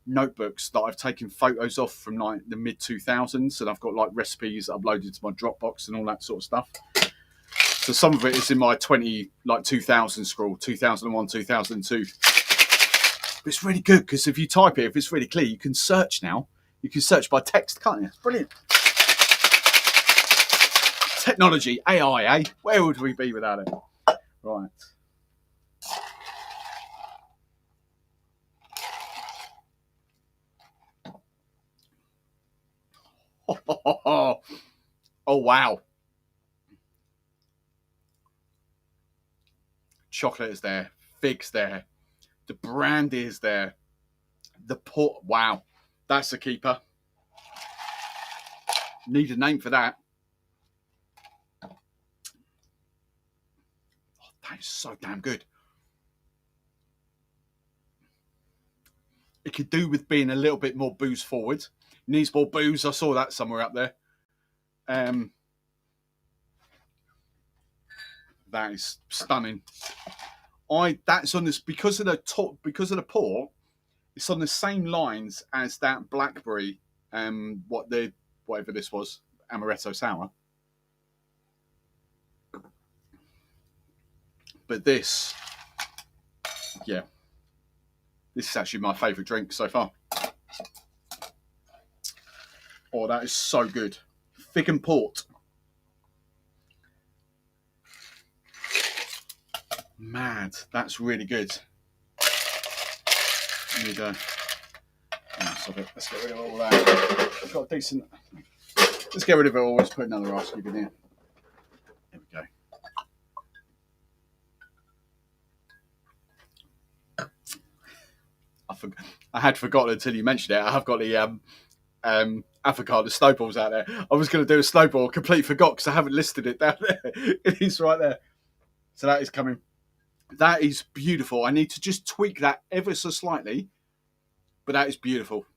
notebooks that I've taken photos of from like the mid 2000s, and I've got like recipes uploaded to my Dropbox and all that sort of stuff. So some of it is in my 2000 scroll, 2001, 2002. But it's really good because if you type it, if it's really clear, you can search now. You can search by text, can't you? It's brilliant. Technology, AI, eh? Where would we be without it? Right. Oh, wow. Chocolate is there. Fig's there. The brandy is there. The port. Wow. That's a keeper. Need a name for that. Oh, that is so damn good. It could do with being a little bit more booze forward. Needs more booze. I saw that somewhere up there. That is stunning. That's on this because of the port. It's on the same lines as that blackberry. Whatever this was, amaretto sour. But this, yeah, this is actually my favourite drink so far. Oh, that is so good. Fig and port. Mad. That's really good. Let's get rid of all that. I've got a decent. Let's get rid of it all. Let's put another ice cube in here. There we go. I had forgotten until you mentioned it. I have got the avocado snowballs out there. I was going to do a snowball, completely forgot because I haven't listed it down there. It is right there. So that is coming. That is beautiful. I need to just tweak that ever so slightly, but that is beautiful.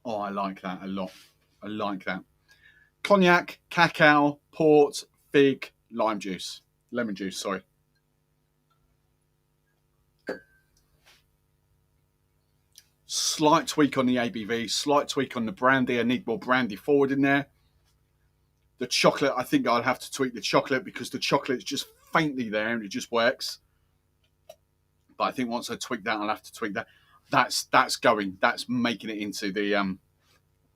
Oh, I like that a lot. I like that. Cognac, cacao, port, fig, lemon juice, sorry. Slight tweak on the ABV, slight tweak on the brandy. I need more brandy forward in there. The chocolate, I think I'll have to tweak the chocolate because the chocolate is just faintly there and it just works. But I think once I tweak that, I'll have to tweak that. That's going. That's making it into the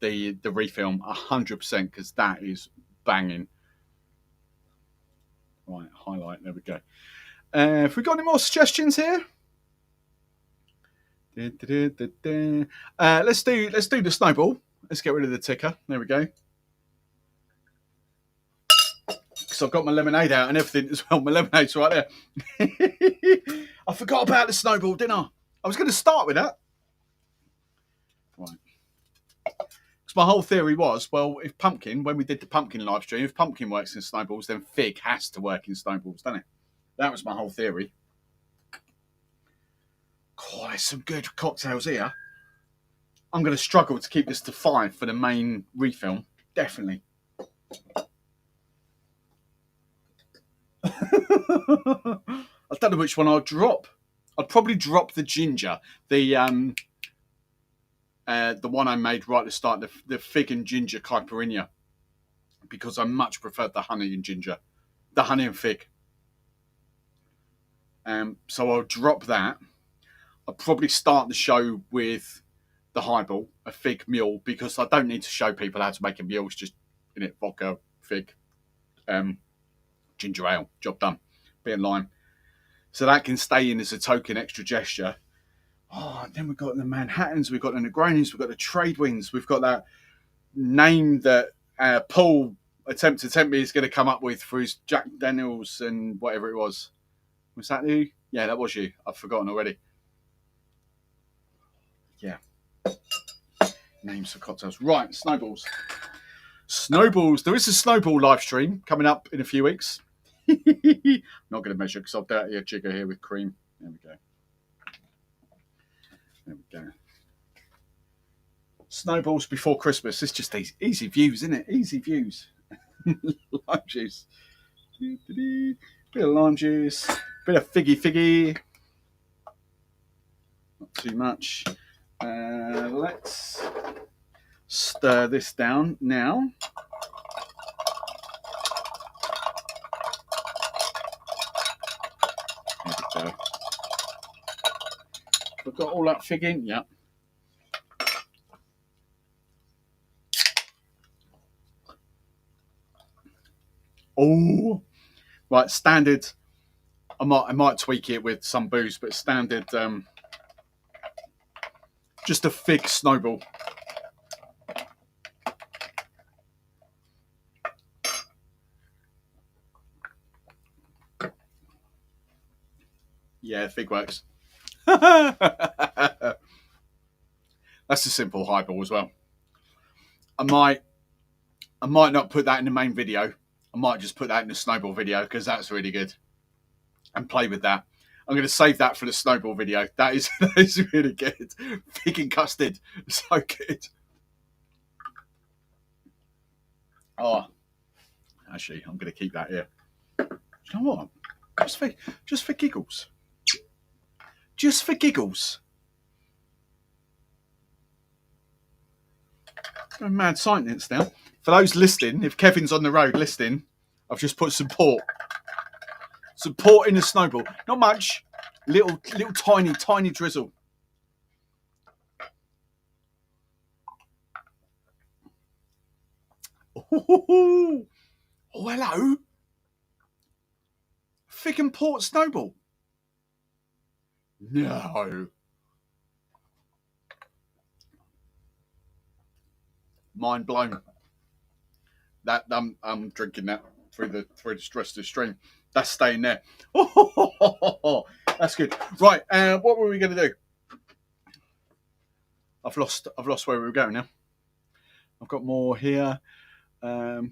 refilm 100% because that is banging. Right, highlight. There we go. Have we got any more suggestions here? Let's do the snowball. Let's get rid of the ticker. There we go. Because I've got my lemonade out and everything as well. My lemonade's right there. I forgot about the snowball, didn't I? I was going to start with that. Right. Because my whole theory was, well, if pumpkin, when we did the pumpkin live stream, if pumpkin works in snowballs, then fig has to work in snowballs, doesn't it? That was my whole theory. Oh, there's some good cocktails here. I'm going to struggle to keep this to 5 for the main refilm. Definitely. I don't know which one I'll drop. I'd probably drop the ginger. The one I made right at the start, the fig and ginger caipirinha. Because I much preferred the honey and ginger. The honey and fig. So I'll drop that. I'll probably start the show with the highball, a fig mule, because I don't need to show people how to make a mule. It's just in it, vodka, fig, ginger ale, job done. Bit of lime. So that can stay in as a token extra gesture. Oh, then we've got the Manhattans, we've got the Negronis, we've got the Trade Winds, we've got that name that Paul attempted to tempt me is going to come up with for his Jack Daniels and whatever it was. Was that you? Yeah, that was you. I've forgotten already. Yeah. Names for cocktails. Right, snowballs. Snowballs. There is a snowball live stream coming up in a few weeks. Not going to measure because I'll dirty a jigger here with cream. There we go. There we go. Snowballs before Christmas. It's just easy views, isn't it? Easy views. Lime juice. Bit of lime juice. Bit of figgy. Not too much. Let's stir this down now. There we go. We've got all that fig in, yeah. Oh, right, standard. I might tweak it with some booze, but standard, just a fig snowball. Yeah, fig works. That's a simple highball as well. I might not put that in the main video. I might just put that in the snowball video because that's really good. And play with that. I'm going to save that for the snowball video. That is really good. Fig and custard, so good. Oh, actually, I'm going to keep that here. Do you know what? Just for giggles. Just for giggles. I'm mad science now. For those listening, if Kevin's on the road listening, I've just put some port. Some port in the snowball. Not much. Little tiny drizzle. Oh, hello. Fig and port snowball. No. Mind blown. That I'm drinking that through the rest of the stream. That's staying there. Oh, that's good. Right, what were we going to do? I've lost where we were going now. I've got more here. Cannot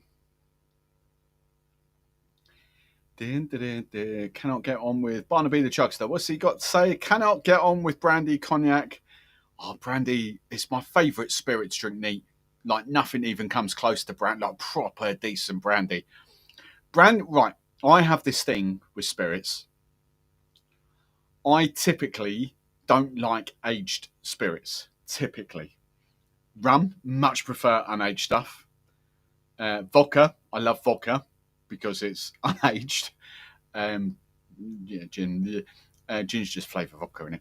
get on with Barnaby the Chugster. What's he got to say? Cannot get on with brandy, cognac. Oh, brandy is my favourite spirits drink, neat. Like nothing even comes close to brandy, like proper decent brandy. Right, I have this thing with spirits. I typically don't like aged spirits. Typically. Rum, much prefer unaged stuff. Vodka, I love vodka because it's unaged. Yeah, gin. Gin's just flavour vodka in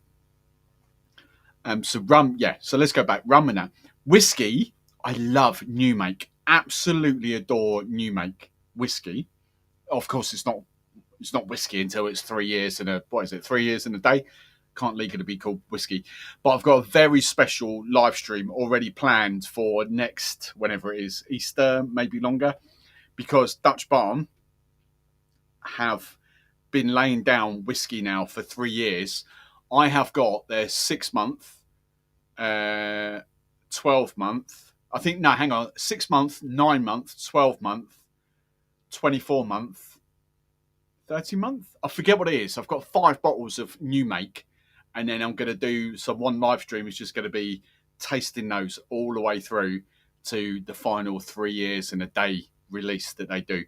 it. So rum, yeah. So let's go back. Rum and that. Whiskey, I love new make. Absolutely adore new make whiskey. Of course, it's not whiskey until it's 3 years and 3 years and a day. Can't legally be called whiskey. But I've got a very special live stream already planned for next, whenever it is, Easter, maybe longer, because Dutch Barn have been laying down whiskey now for 3 years. I have got their 6 month, 12 month, 6 month, 9 month, 12 month, 24 month, 30 month. I forget what it is. I've got 5 bottles of new make, and then I'm going to do one live stream is just going to be tasting those all the way through to the final 3 years and a day release that they do.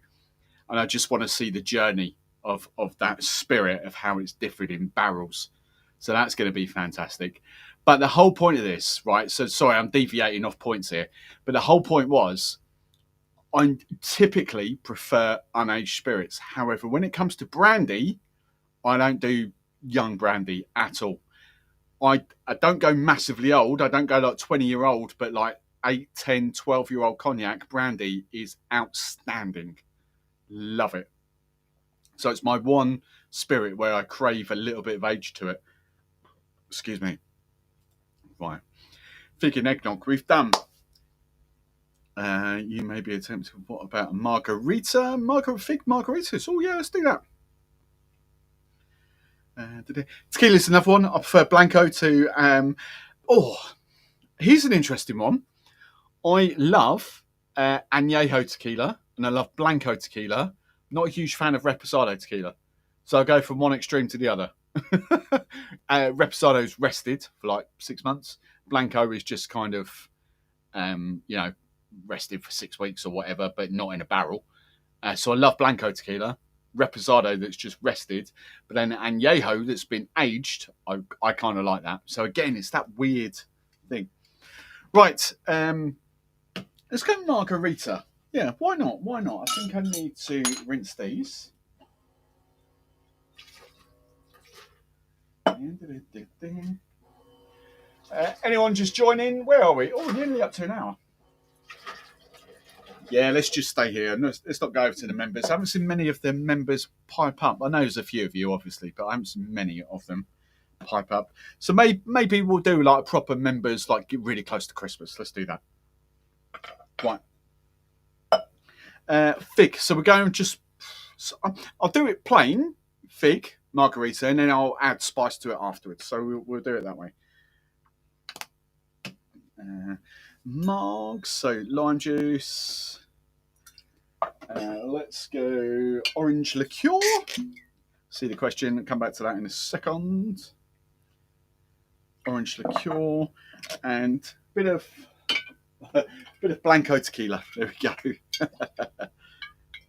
And I just want to see the journey of that spirit of how it's differed in barrels. So that's going to be fantastic. But the whole point of this, right? So sorry, I'm deviating off points here. But the whole point was, I typically prefer unaged spirits. However, when it comes to brandy, I don't do young brandy at all. I don't go massively old. I don't go like 20-year-old, but like 8, 10, 12-year-old cognac brandy is outstanding. Love it. So it's my one spirit where I crave a little bit of age to it. Excuse me. Right. Fig and eggnog we've done. You may be attempting. What about a margarita? Fig margaritas. Oh yeah, let's do that. Tequila's another one. I prefer Blanco to. Here's an interesting one. I love Añejo tequila and I love Blanco tequila. Not a huge fan of Reposado tequila, so I go from one extreme to the other. Reposado's rested for like 6 months. Blanco is just kind of, rested for 6 weeks or whatever, but not in a barrel. So I love Blanco tequila. Reposado that's just rested, but then Añejo that's been aged, I kind of like that. So again, it's that weird thing. Right, let's go margarita. Yeah, why not? Why not? I think I need to rinse these. Anyone just join in? Where are we? Oh, nearly up to an hour. Yeah, let's just stay here. Let's not go over to the members. I haven't seen many of the members pipe up. I know there's a few of you, obviously, but I haven't seen many of them pipe up. So maybe we'll do like proper members, like get really close to Christmas. Let's do that. Right. Fig. So we're going just. So I'll do it plain fig margarita, and then I'll add spice to it afterwards. So we'll do it that way. Marg. So lime juice. Let's go orange liqueur. See the question. Come back to that in a second. Orange liqueur and bit of Blanco tequila. There we go.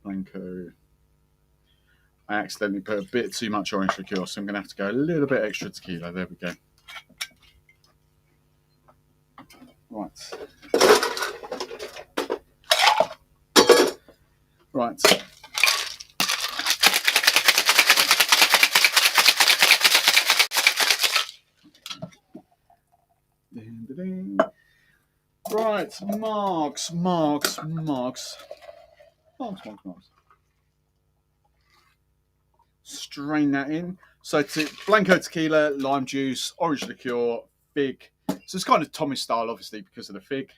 Blanco. I accidentally put a bit too much orange liqueur, so I'm going to have to go a little bit extra tequila. There we go. Right. Right. Right, marks. Strain that in. So Blanco tequila, lime juice, orange liqueur, fig. So it's kind of Tommy style, obviously, because of the fig.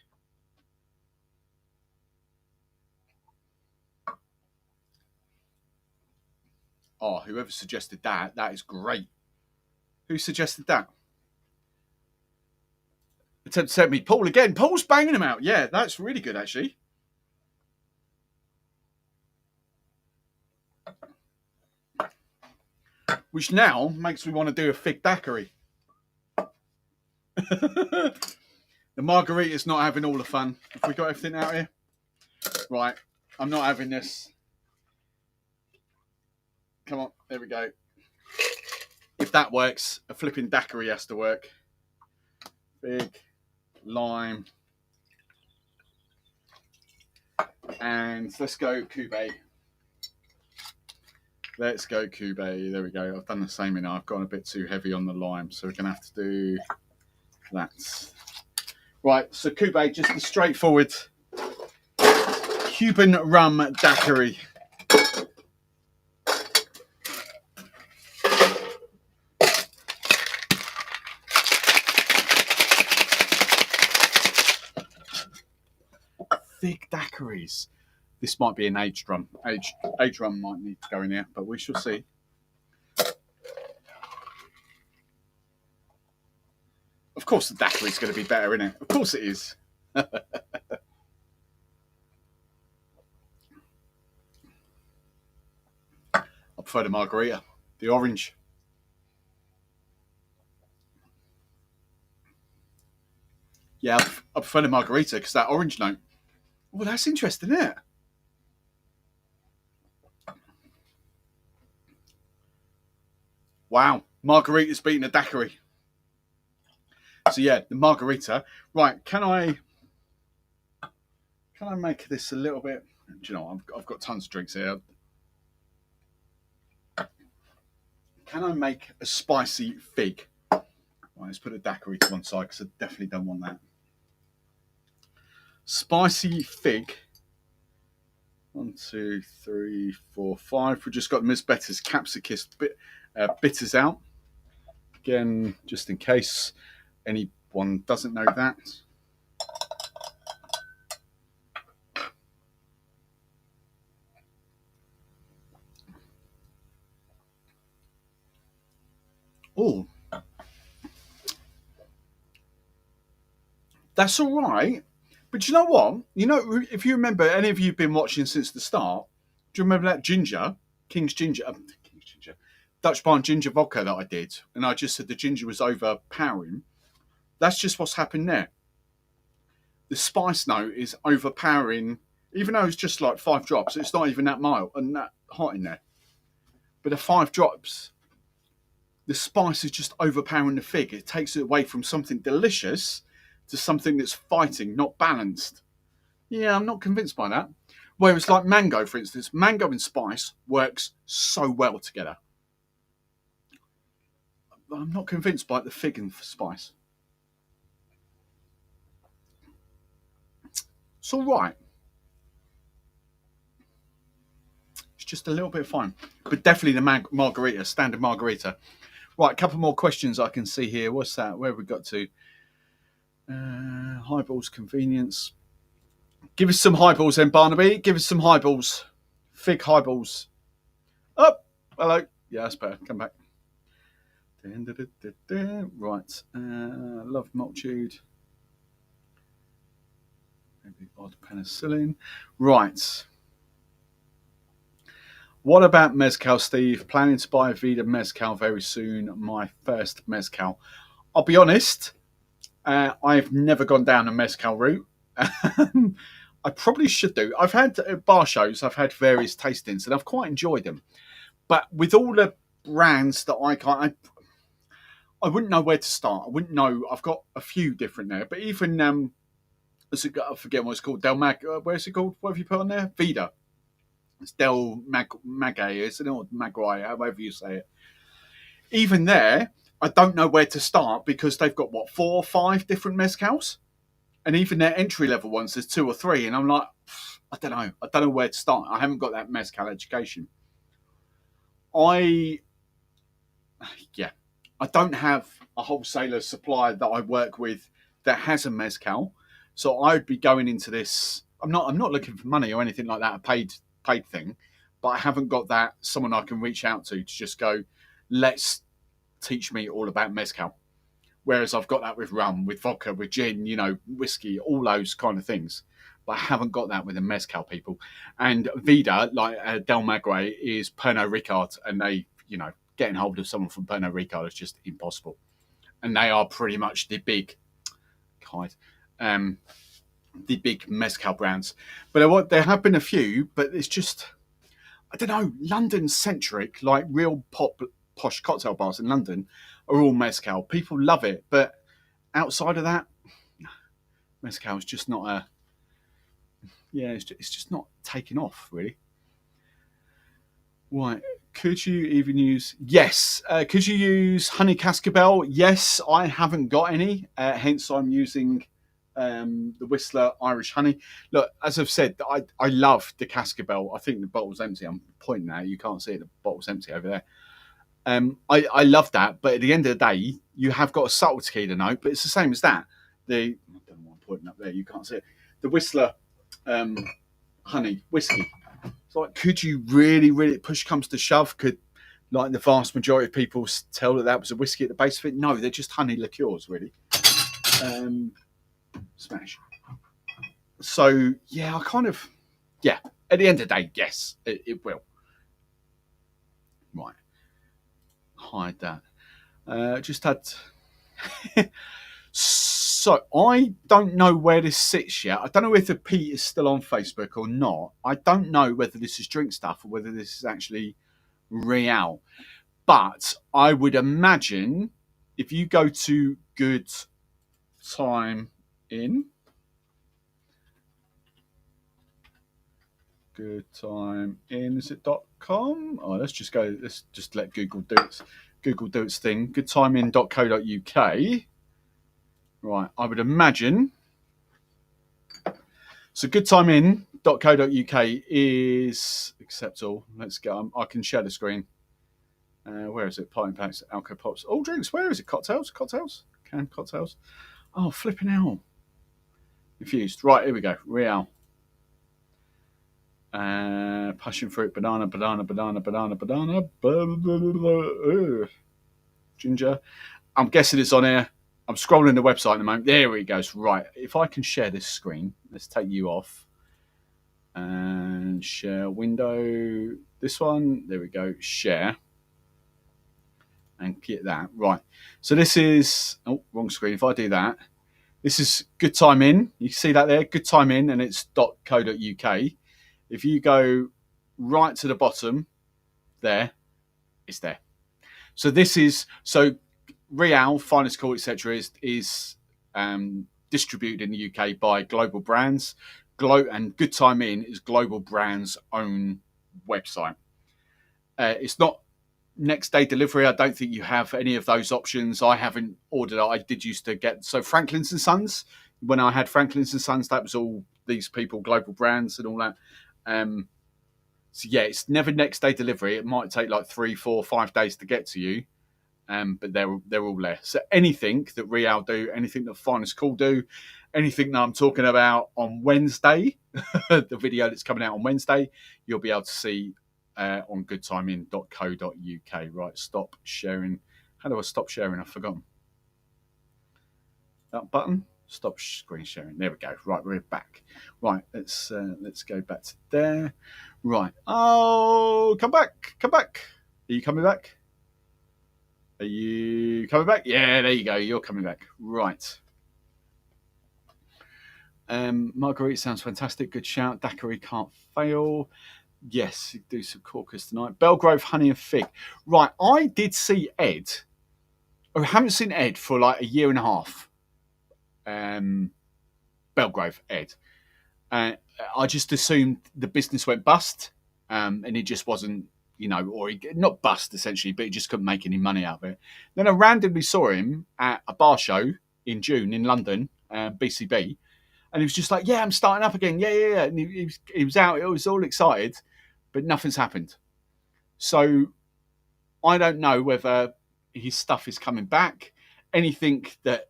Oh, whoever suggested that is great. Who suggested that? Attempt to send me Paul again. Paul's banging them out. Yeah, that's really good, actually. Which now makes me want to do a fig daiquiri. The margarita's not having all the fun. Have we got everything out here? Right, I'm not having this. Come on, there we go. If that works, a flipping daiquiri has to work. Fig, lime, and let's go Cube. Let's go Cube. There we go. I've done the same now. I've gone a bit too heavy on the lime, so we're going to have to do that. Right, so Cube, just a straightforward Cuban rum daiquiri. Fig daiquiris. This might be an aged rum. Aged rum might need to go in there, but we shall see. Of course the daiquiri is going to be better, isn't it? Of course it is. I prefer the margarita, the orange. Yeah, I prefer the margarita because that orange note. Well, that's interesting, isn't it? Wow, margarita's beating a daiquiri. So yeah, the margarita. Right, can I make this a little bit? Do you know, I've got tons of drinks here. Can I make a spicy fig? Right, let's put a daiquiri to one side because I definitely don't want that. Spicy fig. 1, 2, 3, 4, 5. We've just got Miss Betty's capsicum bitters out. Again, just in case any one doesn't know that. Oh, that's all right. But you know what? You know, if you remember, any of you have been watching since the start, do you remember that ginger, King's Ginger, King's Ginger, Dutch Barn Ginger vodka that I did? And I just said the ginger was overpowering. That's just what's happened there. The spice note is overpowering, even though it's just like 5 drops. It's not even that mild and that hot in there. But the 5 drops, the spice is just overpowering the fig. It takes it away from something delicious to something that's fighting, not balanced. Yeah, I'm not convinced by that. Whereas like mango, for instance, mango and spice works so well together. I'm not convinced by the fig and spice. It's all right. It's just a little bit fine. But definitely the margarita, standard margarita. Right, a couple more questions I can see here. What's that? Where have we got to? Highballs, convenience. Give us some highballs then, Barnaby. Give us some highballs. Fig highballs. Oh, hello. Yeah, that's better. Come back. Right. Love multitude. Maybe odd penicillin. Right. What about mezcal, Steve? Planning to buy a Vida mezcal very soon. My first mezcal. I'll be honest. I've never gone down a mezcal route. I probably should do. I've had bar shows. I've had various tastings, and I've quite enjoyed them. But with all the brands that I can't, I wouldn't know where to start. I wouldn't know. I've got a few different there, but even I forget what it's called. Del Mag. Where's it called? What have you put on there? Vida. It's Del Magay, isn't it? Or Maguire, however you say it. Even there, I don't know where to start because they've got what 4 or 5 different mezcals, and even their entry level ones, there's 2 or 3, and I'm like, I don't know. I don't know where to start. I haven't got that mezcal education. I don't have a wholesaler supplier that I work with that has a mezcal, so I'd be going into this. I'm not looking for money or anything like that, a paid thing, but I haven't got that someone I can reach out to just go, let's teach me all about mezcal. Whereas I've got that with rum, with vodka, with gin, whiskey, all those kind of things. But I haven't got that with the mezcal people. And Vida, like Del Magre, is Pernod Ricard, and they, getting hold of someone from Pernod Ricard is just impossible. And they are pretty much the big, the big mezcal brands. But there have been a few, but it's just, I don't know, London-centric, like real posh cocktail bars in London are all mezcal. People love it, but outside of that, mezcal is just not it's just not taking off, really. Right. Could you even use... Yes. Could you use honey cascabel? Yes, I haven't got any. Hence, I'm using the Whistler Irish honey. Look, as I've said, I love the cascabel. I think the bottle's empty. I'm pointing at it. You can't see it. The bottle's empty over there. I love that. But at the end of the day, you have got a subtle tequila note, but it's the same as that. I don't know why I'm pointing up there. You can't see it. The Whistler honey whiskey. It's like, could you really, push comes to shove, could like the vast majority of people tell that was a whiskey at the base of it? No, they're just honey liqueurs, really. Smash. So, yeah, at the end of the day, yes, it will. Right. Hide that. Just had... So, I don't know where this sits yet. I don't know if the Pete is still on Facebook or not. I don't know whether this is drink stuff or whether this is actually real. But I would imagine if you go to Good Time In, is it .com? Oh, let's just let Google do its thing. goodtimein.co.uk. Right, I would imagine. So goodtimein.co.uk is acceptable. Let's go. I can share the screen. Where is it? Pint packs, alcohol pops, all drinks. Where is it? Cocktails. Canned cocktails. Oh, flipping out. Confused. Right, here we go. Real. Passion fruit, banana, banana, banana, banana, banana, ginger. I'm guessing it's on here. I'm scrolling the website in a moment. There it goes. Right. If I can share this screen, let's take you off and share window. This one. There we go. Share and get that. Right. So this is, oh, wrong screen. If I do that, this is Good Time In. You can see that there, Good Time In, and it's .co.uk. If you go right to the bottom there, it's there. So this is, so Real, Finest Court, etc., is distributed in the UK by Global Brands. And Good Time In is Global Brands' own website. It's not next day delivery. I don't think you have any of those options. I haven't ordered it. I did used to get, so Franklin's and Sons, when I had Franklin's and Sons, that was all these people, Global Brands and all that. So yeah, it's never next day delivery. It might take like 3, 4, 5 days to get to you. But they're all there. So anything that Real do, anything that Finest Cool do, anything that I'm talking about on Wednesday, the video that's coming out on Wednesday, you'll be able to see on goodtiming.co.uk. Right, stop sharing. How do I stop sharing? I've forgotten. That button. Stop screen sharing. There we go. Right, we're back. Right, let's go back to there. Right. Oh, come back. Come back. Are you coming back? Are you coming back? Yeah, there you go. You're coming back. Right. Marguerite sounds fantastic. Good shout. Daiquiri can't fail. Yes, do some caucus tonight. Belgrove, honey and fig. Right. I did see Ed. I haven't seen Ed for like a year and a half. Belgrove, Ed. I just assumed the business went bust, and it just wasn't, or he, not bust essentially, but he just couldn't make any money out of it. Then I randomly saw him at a bar show in June in London, BCB, and he was just like, "Yeah, I'm starting up again. Yeah." And he was out. He was all excited, but nothing's happened. So I don't know whether his stuff is coming back. Anything that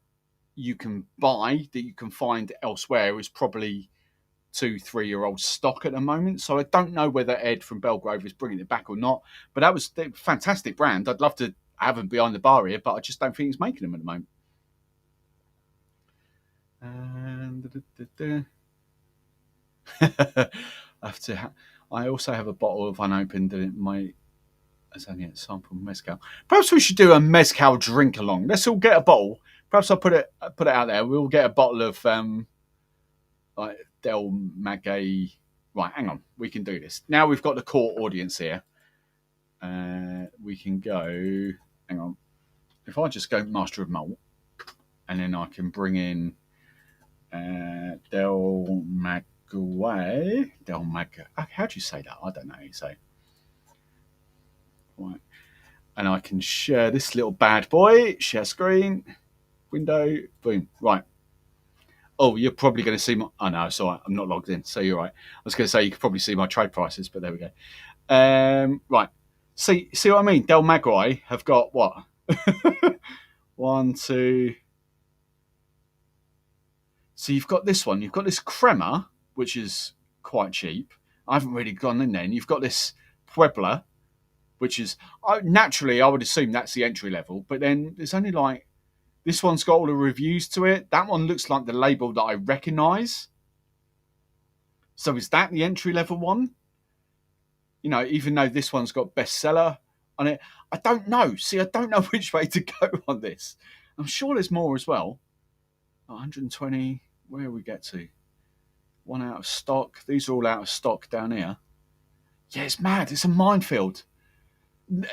you can buy that you can find elsewhere is probably 2-3-year-old stock at the moment. So I don't know whether Ed from Belgrove is bringing it back or not. But that was a fantastic brand. I'd love to have him behind the bar here, but I just don't think he's making them at the moment. I also have a bottle of unopened, and it might. It's only a sample mezcal. Perhaps we should do a mezcal drink along. Let's all get a bottle. Perhaps I'll put it out there. We'll get a bottle of like Del Maguey. Right, hang on. We can do this. Now we've got the core audience here. We can go. Hang on. If I just go Master of Malt, and then I can bring in Del Maguey. How do you say that? I don't know how you say it. Right. And I can share this little bad boy. Share screen. Window. Boom. Right. Oh, you're probably going to see my... Oh, no, it's all right. I'm not logged in, so you're right. I was going to say you could probably see my trade prices, but there we go. Right. See what I mean? Del Maguey have got what? 1, 2... So you've got this one. You've got this crema, which is quite cheap. I haven't really gone in there. And you've got this Puebla, which is... naturally, I would assume that's the entry level. But then there's only like... This one's got all the reviews to it. That one looks like the label that I recognise. So is that the entry level one? Even though this one's got bestseller on it. I don't know. See, I don't know which way to go on this. I'm sure there's more as well. 120. Where we get to? One out of stock. These are all out of stock down here. Yeah, it's mad. It's a minefield.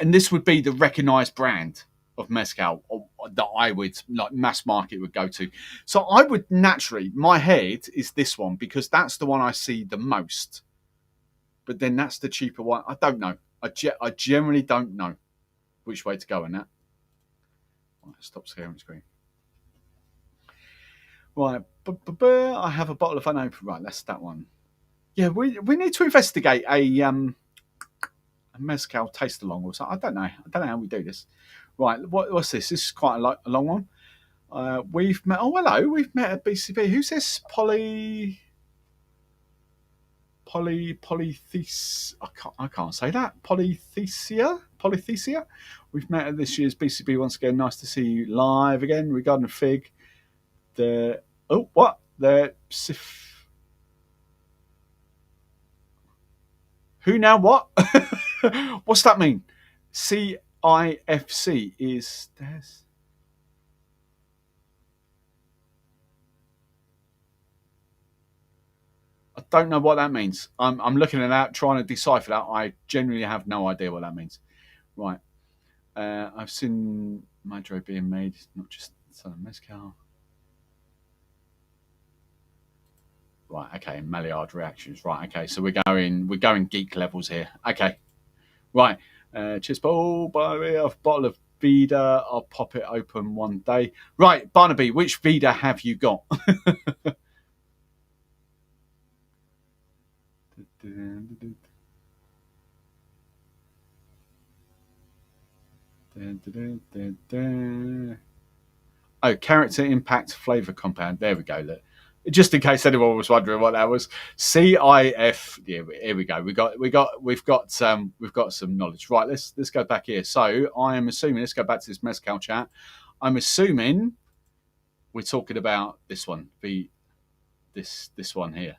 And this would be the recognised brand of mezcal that I would, like, mass market would go to. So I would naturally, my head is this one because that's the one I see the most. But then that's the cheaper one. I don't know. I generally don't know which way to go on that. Right, stop sharing screen. Right, I have a bottle of unopened. Right, that's that one. Yeah, we need to investigate a mezcal taste along or something. I don't know how we do this. Right, what's this? This is quite a long one. We've met. Oh, hello. We've met at BCB. Who's this? Polythes. I can't say that. Polythesia. We've met at this year's BCB once again. Nice to see you live again. Regarding Fig, the what the who now what? What's that mean? CIFC is there's. I don't know what that means. I'm looking at that, trying to decipher that. I genuinely have no idea what that means. Right. I've seen Madro being made, not just Southern Mezcal. Right, okay, Maillard reactions. Right, okay, so we're going geek levels here. Okay. Right. Cheers, Paul. Buy me a bottle of Vida. I'll pop it open one day. Right, Barnaby, which Vida have you got? Oh, character impact flavor compound. There we go. Look. Just in case anyone was wondering what that was, CIF. Yeah, here we go. We've got some knowledge. Right, let's go back here. So I am assuming. Let's go back to this mezcal chat. I'm assuming we're talking about this one, this one here.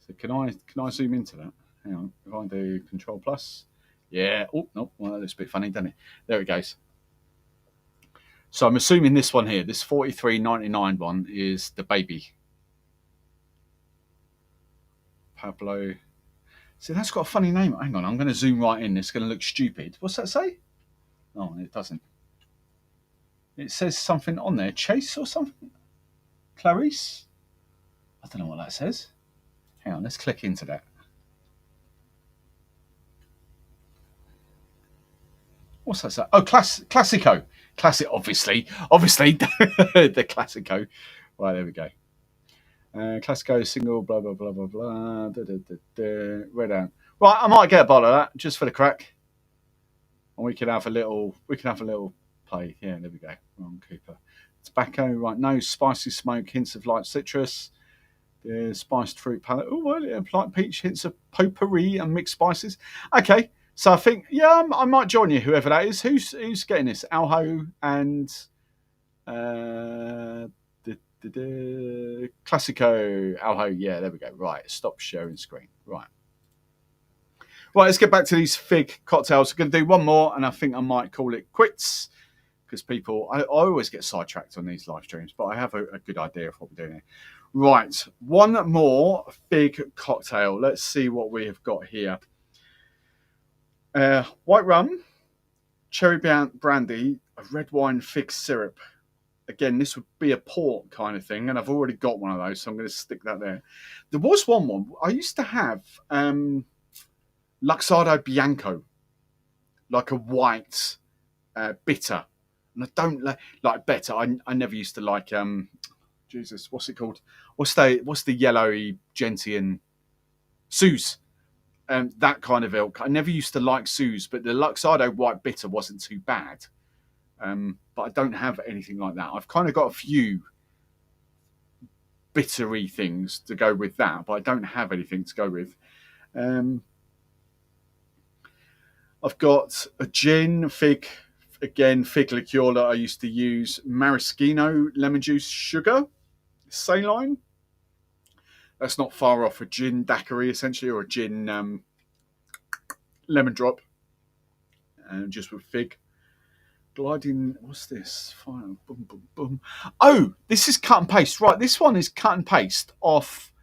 So can I zoom into that? Hang on. If I do Control Plus, yeah. Oh no, well that's a bit funny, doesn't it? There it goes. So I'm assuming this one here, this 43.99 one, is the baby. Pablo. See, that's got a funny name. Hang on, I'm going to zoom right in. It's going to look stupid. What's that say? Oh, it doesn't. It says something on there. Chase or something? Clarice? I don't know what that says. Hang on, let's click into that. What's that say? Oh, Classico. Classic, obviously. The Classico. Right, there we go. Classico single, blah, blah, blah, blah, blah. Red out. Right, I might get a bottle of that just for the crack. And we can have a little play. Yeah, there we go. Ron Cooper. Tobacco, right, no spicy smoke, hints of light citrus. The spiced fruit palette. Oh, well, yeah, light peach, hints of potpourri and mixed spices. Okay, so I think, yeah, I might join you, whoever that is. Who's getting this? Alho and Classico. Alho, yeah, there we go. Right, stop sharing screen. Right, let's get back to these fig cocktails. We're going to do one more, and I think I might call it quits because I always get sidetracked on these live streams, but I have a good idea of what we're doing here. Right, one more fig cocktail. Let's see what we have got here. White rum, cherry brandy, a red wine fig syrup. Again, this would be a port kind of thing, and I've already got one of those, so I'm going to stick that there. There was one more. I used to have Luxardo Bianco, like a white bitter. And I don't like better. I never used to like Jesus, what's it called? What's the yellowy gentian Suze? That kind of ilk. I never used to like Suze, but the Luxardo white bitter wasn't too bad. But I don't have anything like that. I've kind of got a few bittery things to go with that, but I don't have anything to go with. I've got a gin, fig liqueur that I used to use, maraschino, lemon juice, sugar, saline. That's not far off a gin daiquiri, essentially, or a gin lemon drop, just with fig. Gliding, what's this? Boom, boom, boom. Oh, this is cut and paste. Right, this one is cut and paste off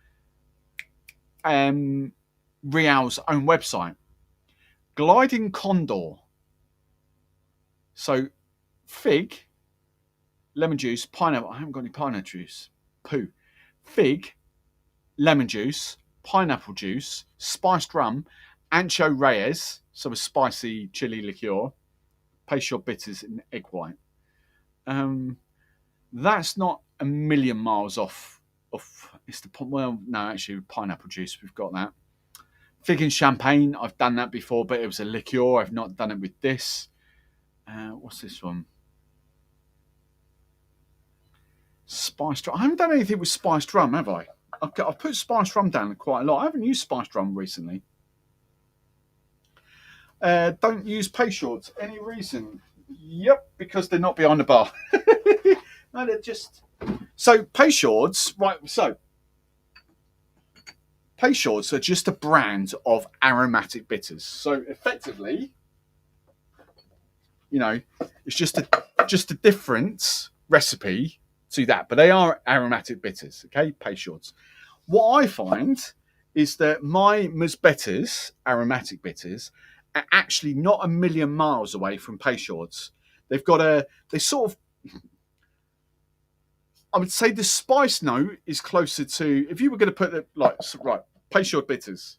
Real's own website. Gliding Condor. So, fig, lemon juice, pineapple. I haven't got any pineapple juice. Poo. Fig, lemon juice, pineapple juice, spiced rum, ancho reyes, so a spicy chili liqueur, paste your bitters in egg white. That's not a million miles off. It's actually pineapple juice. We've got that. Fig and champagne. I've done that before, but it was a liqueur. I've not done it with this. What's this one? Spiced rum. I haven't done anything with spiced rum, have I? I've put spiced rum down quite a lot. I haven't used spiced rum recently. Don't use Peychaud's. Any reason? Yep, because they're not behind the bar. No, they're just... So Peychaud's, right, so Peychaud's are just a brand of aromatic bitters. So effectively, you know, it's just a different recipe to that, but they are aromatic bitters, okay, Peychaud's. What I find is that my Musbettas aromatic bitters are actually not a million miles away from Peychaud's. They've got they sort of, I would say the spice note is closer to, if you were going to put it like, right, Peychaud bitters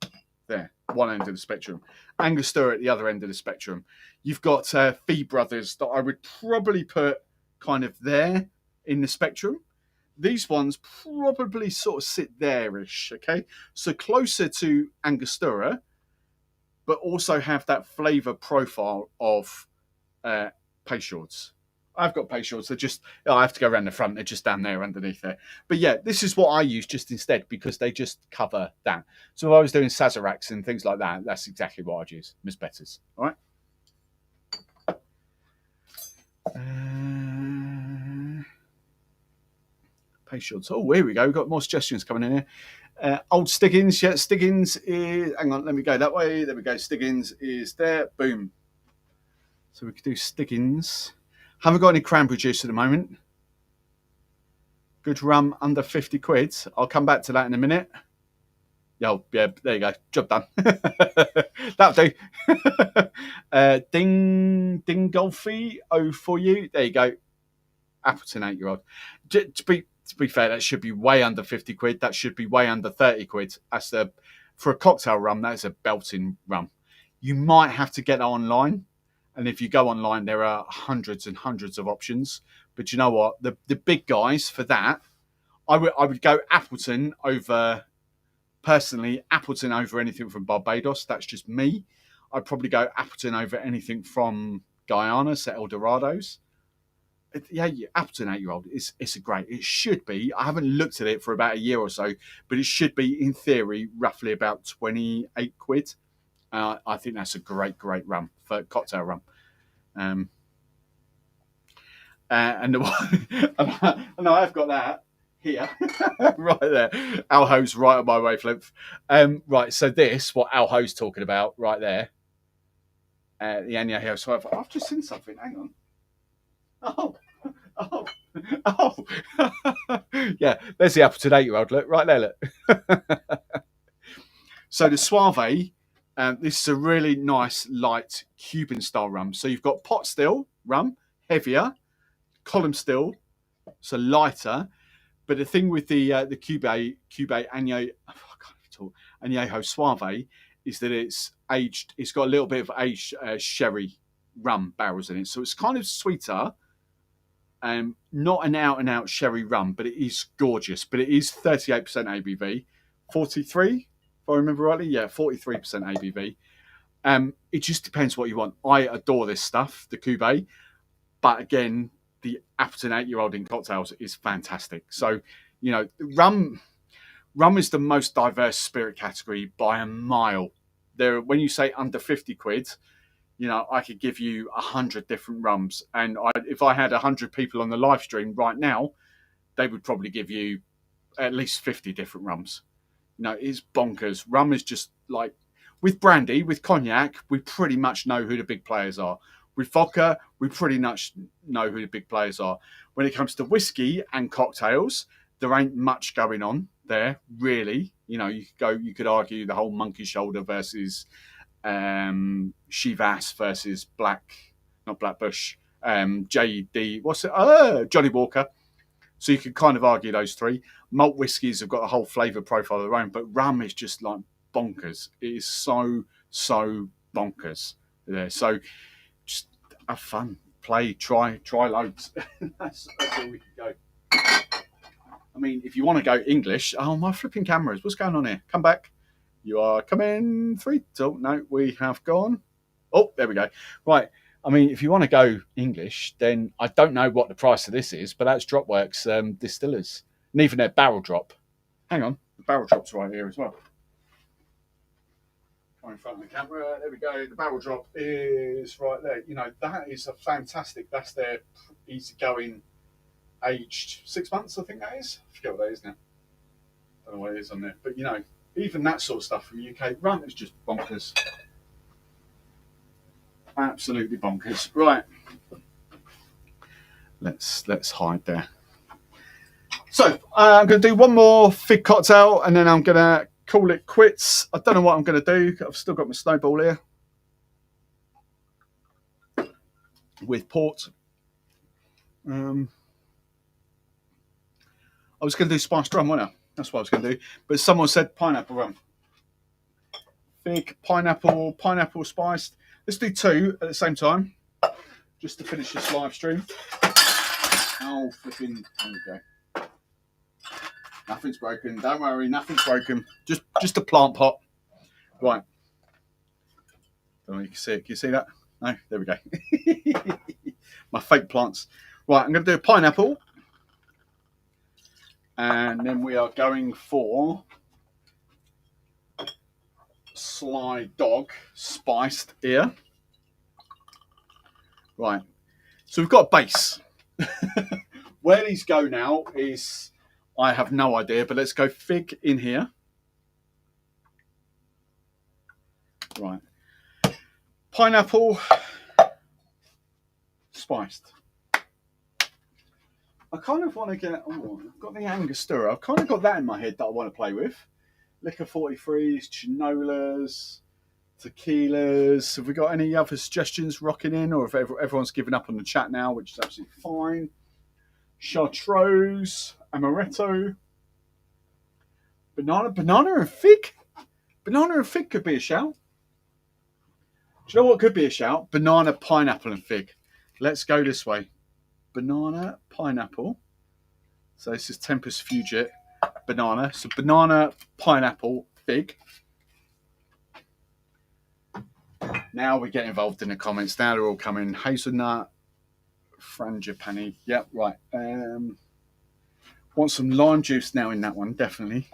there, one end of the spectrum, Angostura at the other end of the spectrum. You've got Fee Brothers that I would probably put kind of there in the spectrum. These ones probably sort of sit there-ish, okay? So closer to Angostura, but also have that flavour profile of Peychaud's. I've got Peychaud's. They're just, I have to go around the front. They're just down there underneath there. But yeah, this is what I use just instead because they just cover that. So if I was doing Sazeracs and things like that, that's exactly what I'd use. Musbettas. All right. Peychaud's. Oh, here we go. We've got more suggestions coming in here. Old Stiggins. Yeah, Stiggins is... Hang on, let me go that way. There we go. Stiggins is there. Boom. So we could do Stiggins. Haven't got any cranberry juice at the moment. Good rum under 50 quid. I'll come back to that in a minute. Yo, yeah, there you go. Job done. That'll do. Dingolfi, oh for you. There you go. Appleton 8-year-old. To be fair, that should be way under 50 quid. That should be way under 30 quid. That's for a cocktail rum, that is a belting rum. You might have to get that online. And if you go online, there are hundreds and hundreds of options. But you know what? The big guys for that, I would go Appleton over, personally, Appleton over anything from Barbados. That's just me. I'd probably go Appleton over anything from Guyana, so Eldorados. Yeah, Appleton 8-year-old, it's a great, it should be, I haven't looked at it for about a year or so, but it should be, in theory, roughly about 28 quid. I think that's a great rum for cocktail rum. And I've got that here, right there. Alho's right on my wavelength. Right, so this, what Alho's talking about, right there. The Añejo. So I've just seen something. Hang on. Oh. Yeah, there's the Appleton 8-year-old. Look, right there, look. So the Suave. This is a really nice, light Cuban-style rum. So you've got pot still rum, heavier, column still, so lighter. But the thing with the Cube Añejo, Añejo Suave is that it's aged. It's got a little bit of aged sherry rum barrels in it, so it's kind of sweeter. Not an out-and-out sherry rum, but it is gorgeous. But it is 38% ABV, 43. If I remember rightly, yeah, 43% ABV. It just depends what you want. I adore this stuff, the Cube, but again, the Appleton 8-year-old in cocktails is fantastic. So, you know, rum is the most diverse spirit category by a mile. When you say under 50 quid, you know, I could give you 100 different rums, and if I had 100 people on the live stream right now, they would probably give you at least 50 different rums. You know, it's bonkers. Rum is just like, with brandy, with cognac, we pretty much know who the big players are. With vodka, we pretty much know who the big players are. When it comes to whiskey and cocktails, there ain't much going on there, really. You know, you could argue the whole Monkey Shoulder versus Chivas versus not Blackbush, JD, what's it? Johnny Walker. So you could kind of argue those three. Malt whiskies have got a whole flavour profile of their own, but rum is just like bonkers. It is so bonkers there. So just have fun, play, try loads. that's all we can go. I mean, if you want to go English, oh, my flipping cameras, what's going on here? Come back. You are coming 3. Oh, no, we have gone. Oh, there we go. Right. I mean, if you want to go English, then I don't know what the price of this is, but that's Dropworks Distillers. And even their barrel drop. Hang on, the barrel drop's right here as well. Right in front of the camera. There we go. The barrel drop is right there. You know, that is a fantastic. That's their easygoing aged 6 months, I think that is. I forget what that is now. I don't know what it is on there. But, you know, even that sort of stuff from UK rum is just bonkers. Absolutely bonkers. Right. Let's hide there. So I'm going to do one more fig cocktail and then I'm going to call it quits. I don't know what I'm going to do. I've still got my snowball here with port. I was going to do spiced rum, wasn't I? That's what I was going to do. But someone said pineapple rum. Fig, pineapple spiced. Let's do two at the same time, just to finish this live stream. Oh, flipping, there we go. Nothing's broken. Don't worry, nothing's broken. Just a plant pot. Right. Don't know if you can see it. Can you see that? No? There we go. My fake plants. Right, I'm going to do a pineapple. And then we are going for Sly Dog spiced here. Right. So we've got a base. Where these go now is, I have no idea, but let's go fig in here. Right. Pineapple spiced. I kind of want to get, I've got the Angostura. I've kind of got that in my head that I want to play with. Liquor 43s, chinolas, tequilas. Have we got any other suggestions rocking in, or if everyone's given up on the chat now, which is absolutely fine. Chartreuse, amaretto, banana and fig. Banana and fig could be a shout. Do you know what could be a shout? Banana, pineapple and fig. Let's go this way. Banana, pineapple. So this is Tempest Fugit, banana. So banana, pineapple, fig. Now we get involved in the comments. Now they're all coming. Hazelnut, frangipani. Yep, right. Want some lime juice now in that one, definitely.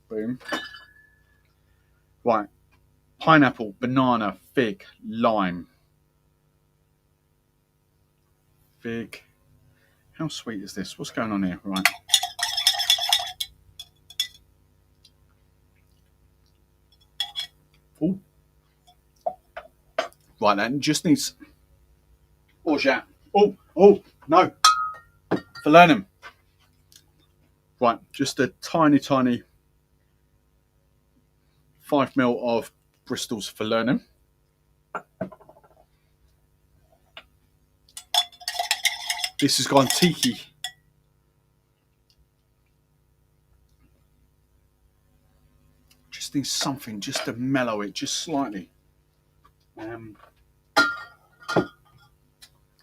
Boom. Right. Pineapple, banana, fig, lime. Fig. How sweet is this? What's going on here? Right. Oh. Right, that just needs. Orgeat. Oh, no. Falernum. Right, just a tiny 5 ml of Bristol's Falernum. This has gone tiki. Just needs something just to mellow it just slightly.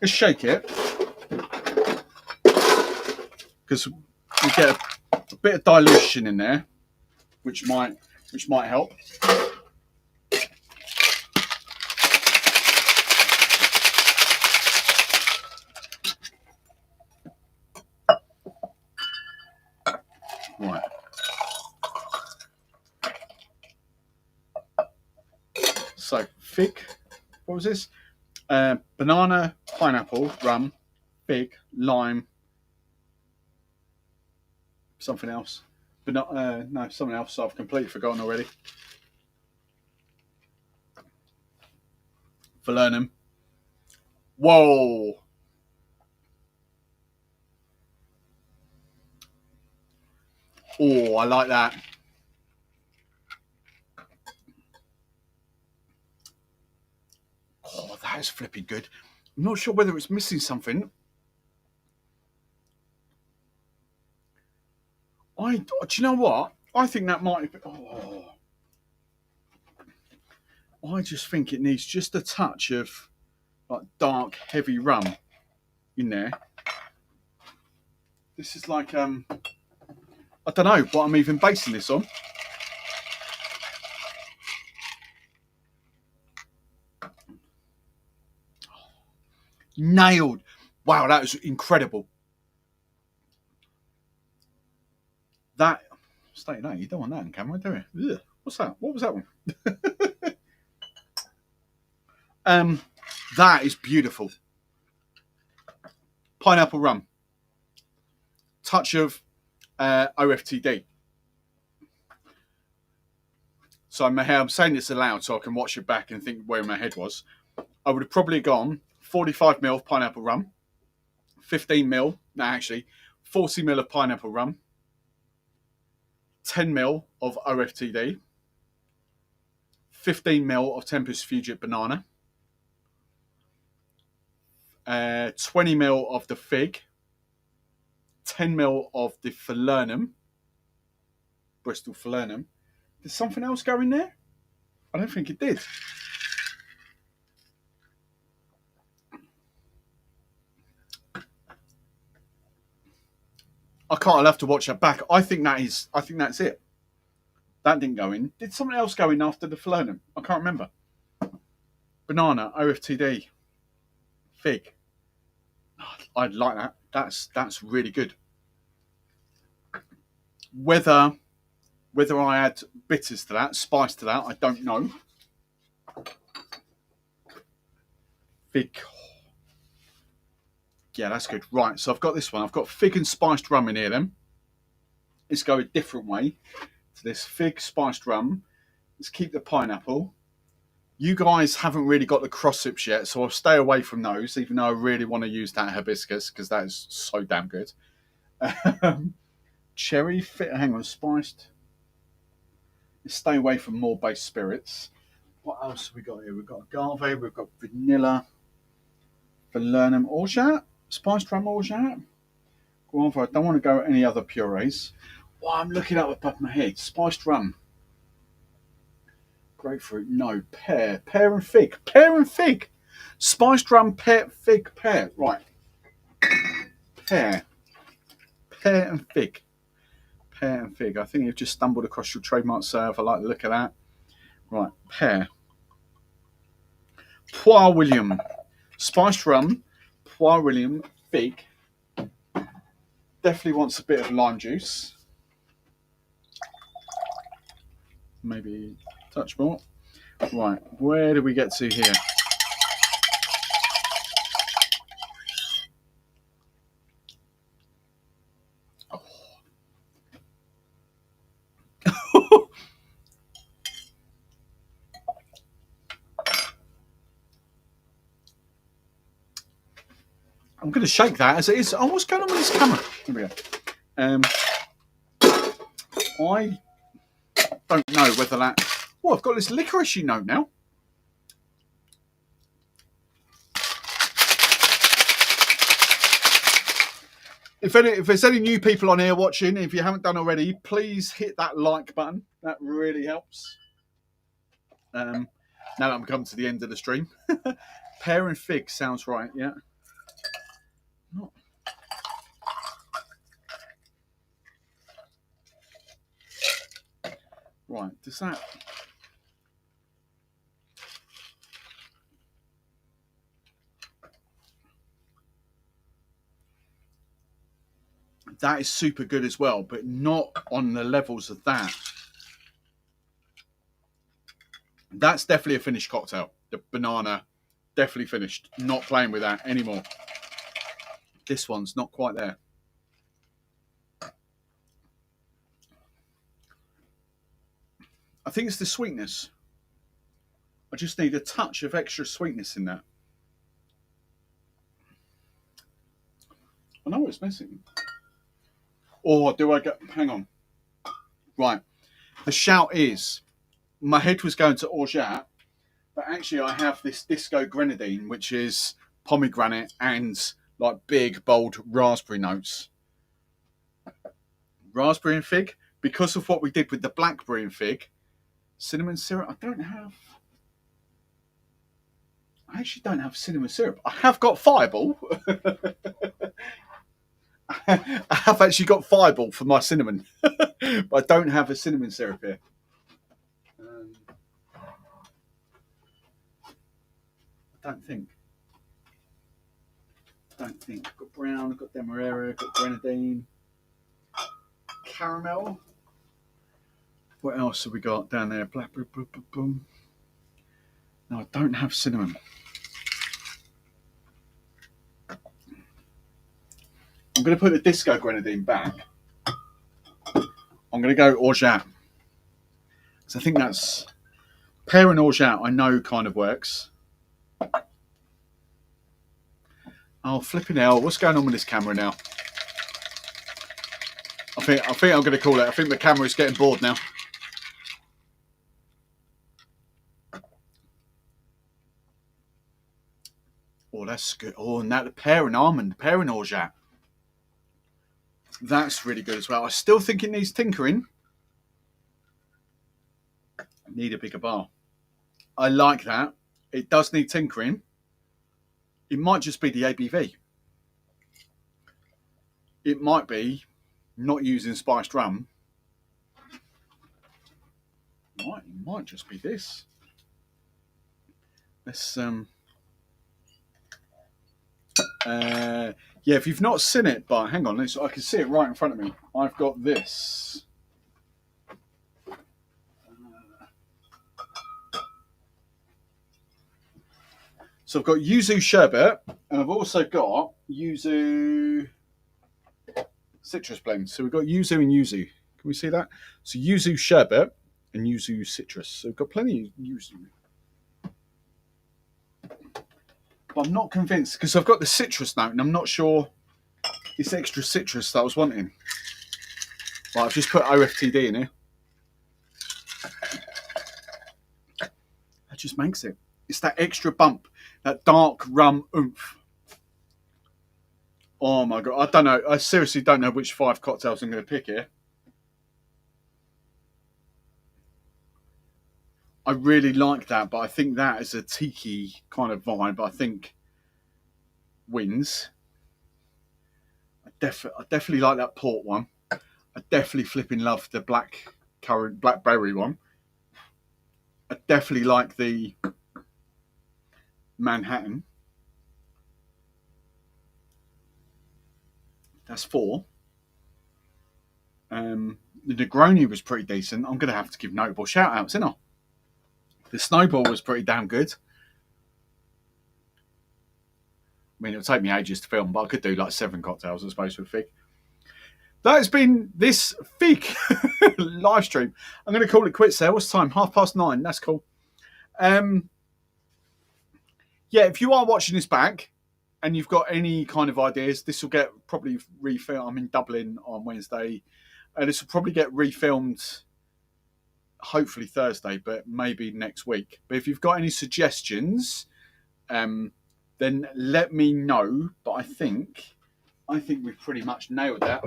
Let's shake it, because we get a bit of dilution in there, which might help. Right. So fig. What was this? Banana, pineapple, rum, fig, lime, something else. But not, no, something else I've completely forgotten already. Falernum. Whoa. Oh, I like that. Oh, that is flipping good. I'm not sure whether it's missing something. Do you know what? I think that might be. Oh. I just think it needs just a touch of like dark, heavy rum in there. This is like I don't know what I'm even basing this on. Nailed. Wow, that was incredible. That, stay no, you don't want that on camera, do you? Ugh. What's that? What was that one? um, that is beautiful. Pineapple rum. Touch of OFTD. So I'm saying this aloud so I can watch it back and think where my head was. I would have probably gone 45ml of pineapple rum, 15ml, no actually, 40ml of pineapple rum, 10ml of OFTD, 15ml of Tempest Fugit banana, 20ml of the fig, 10ml of the falernum, Bristol falernum. Did something else go in there? I don't think it did. I can't. I'll have to watch that back. I think that's it. That didn't go in. Did something else go in after the falernum? I can't remember. Banana, OFTD, fig. I'd like that. That's really good. Whether I add bitters to that, spice to that, I don't know. Fig. Yeah, that's good. Right, so I've got this one. I've got fig and spiced rum in here then. Let's go a different way to this fig spiced rum. Let's keep the pineapple. You guys haven't really got the cross sips yet, so I'll stay away from those, even though I really want to use that hibiscus because that is so damn good. Cherry, hang on, spiced. Let's stay away from more base spirits. What else have we got here? We've got agave, we've got vanilla, falernum, orgeat, spiced rum orgeat. Guava, I don't want to go any other purees. Well, I'm looking up above my head. Spiced rum. Grapefruit, no. Pear and fig. Pear and fig. Spiced rum, pear, fig, pear. Right. Pear and fig. Pear and fig. I think you've just stumbled across your trademark serve. I like the look of that. Right. Pear. Poire William. Spiced rum. Poire William. Fig. Definitely wants a bit of lime juice. Maybe a touch more. Right, where do we get to here? Oh. I'm going to shake that as it is. Oh, what's going on with this camera? Here we go. I don't know whether that... Oh, I've got this licorice note now. If there's any new people on here watching, if you haven't done already, please hit that like button. That really helps. Now that I'm coming to the end of the stream. Pear and fig sounds right, yeah. Not... Right, does that... That is super good as well, but not on the levels of that. That's definitely a finished cocktail. The banana, definitely finished. Not playing with that anymore. This one's not quite there. I think it's the sweetness. I just need a touch of extra sweetness in that. I know what it's missing. Or do I get... Hang on. Right. The shout is, my head was going to orgeat, but actually I have this disco grenadine, which is pomegranate and like big, bold raspberry notes. Raspberry and fig. Because of what we did with the blackberry and fig, cinnamon syrup, I actually don't have cinnamon syrup. I have got Fireball. I have actually got Fireball for my cinnamon, but I don't have a cinnamon syrup here. I don't think. Don't think. I've got brown, I've got demerara, I've got grenadine, caramel. What else have we got down there? Blackberry, boom, boom, boom. No, I don't have cinnamon. I'm going to put the disco grenadine back. I'm going to go orgeat. So I think that's pear and orgeat. I know kind of works. Oh, flipping hell! What's going on with this camera now? I think I'm going to call it. I think the camera is getting bored now. Oh, that's good. Oh, and that the pear and almond, pear and orgeat. That's really good as well. I still think it needs tinkering. Need a bigger bar. I like that. It does need tinkering. It might just be the ABV. It might be not using spiced rum. It might just be this. Let's yeah, if you've not seen it, but hang on, I can see it right in front of me. I've got this. So I've got yuzu sherbet, and I've also got yuzu citrus blend. So we've got yuzu and yuzu. Can we see that? So yuzu sherbet and yuzu citrus. So we've got plenty of yuzu. But I'm not convinced because I've got the citrus note, and I'm not sure it's extra citrus that I was wanting. Right, I've just put OFTD in here. That just makes it. It's that extra bump, that dark rum oomph. Oh my God, I don't know. I seriously don't know which 5 cocktails I'm going to pick here. I really like that, but I think that is a tiki kind of vibe. I think wins. I definitely like that port one. I definitely flipping love the blackberry one. I definitely like the Manhattan. That's 4. The Negroni was pretty decent. I'm going to have to give notable shout outs, isn't I? The Snowball was pretty damn good. I mean, it'll take me ages to film, but I could do like 7 cocktails, I suppose, with Fig. That has been this Fig live stream. I'm going to call it quits there. What's the time? 9:30. That's cool. Yeah, if you are watching this back and you've got any kind of ideas, this will get probably refilmed. I'm in Dublin on Wednesday. This will probably get refilmed hopefully Thursday, but maybe next week. But if you've got any suggestions, then let me know. But I think we've pretty much nailed that.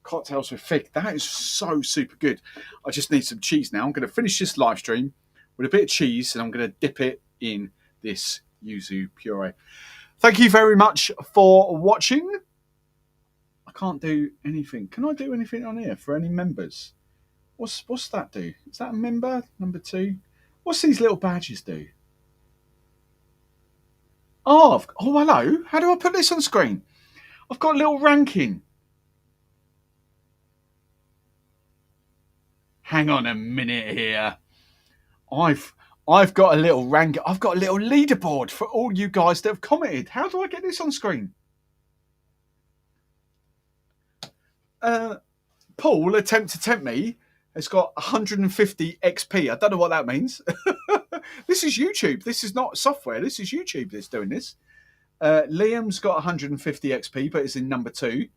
Cocktails with Fig. That is so super good. I just need some cheese now. I'm going to finish this live stream with a bit of cheese, and I'm going to dip it in this yuzu puree. Thank you very much for watching. I can't do anything. Can I do anything on here for any members? What's that do? Is that a member? Number 2? What's these little badges do? Oh, hello. How do I put this on screen? I've got a little ranking. Hang on a minute here. I've got a little rank. I've got a little leaderboard for all you guys that have commented. How do I get this on screen? Paul, attempt to tempt me, has got 150 XP. I don't know what that means. This is YouTube. This is not software. This is YouTube that's doing this. Liam's got 150 XP, but it's in number 2.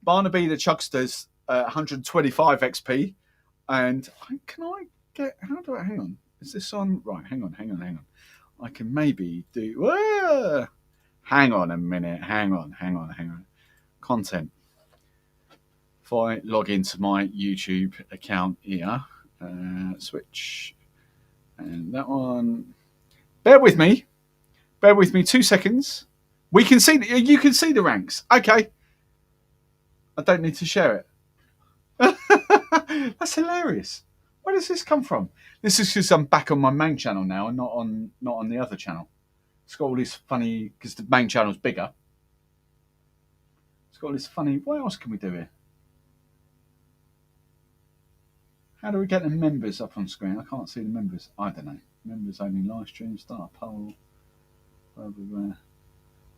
Barnaby the Chugster's 125 XP. And can I get... How do I... Hang on. Is this on? Right, hang on. I can maybe do... Whoa! Hang on a minute. Hang on. Content. If I log into my YouTube account here, switch, and that one. Bear with me 2 seconds. We can see you can see the ranks. Okay, I don't need to share it. That's hilarious. Where does this come from? This is because I'm back on my main channel now and not on the other channel. It's got all this funny because the main channel's bigger. got this funny. What else can we do here? How do we get the members up on screen? I can't see the members. I don't know. Members only live stream, start a poll, blah, blah, blah.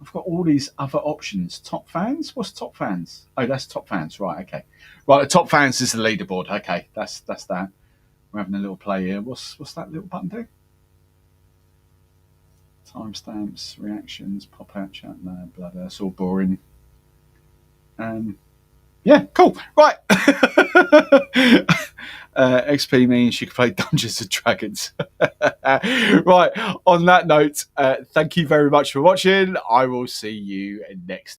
I've got all these other options. Top fans? What's top fans? Oh, that's top fans. Right, okay. Right, the top fans is the leaderboard. Okay, that's that. We're having a little play here. What's that little button do? Timestamps, reactions, pop out chat, no, blah, blah. That's all boring. Yeah, cool. Right. XP means you can play Dungeons and Dragons. Right. On that note, thank you very much for watching. I will see you next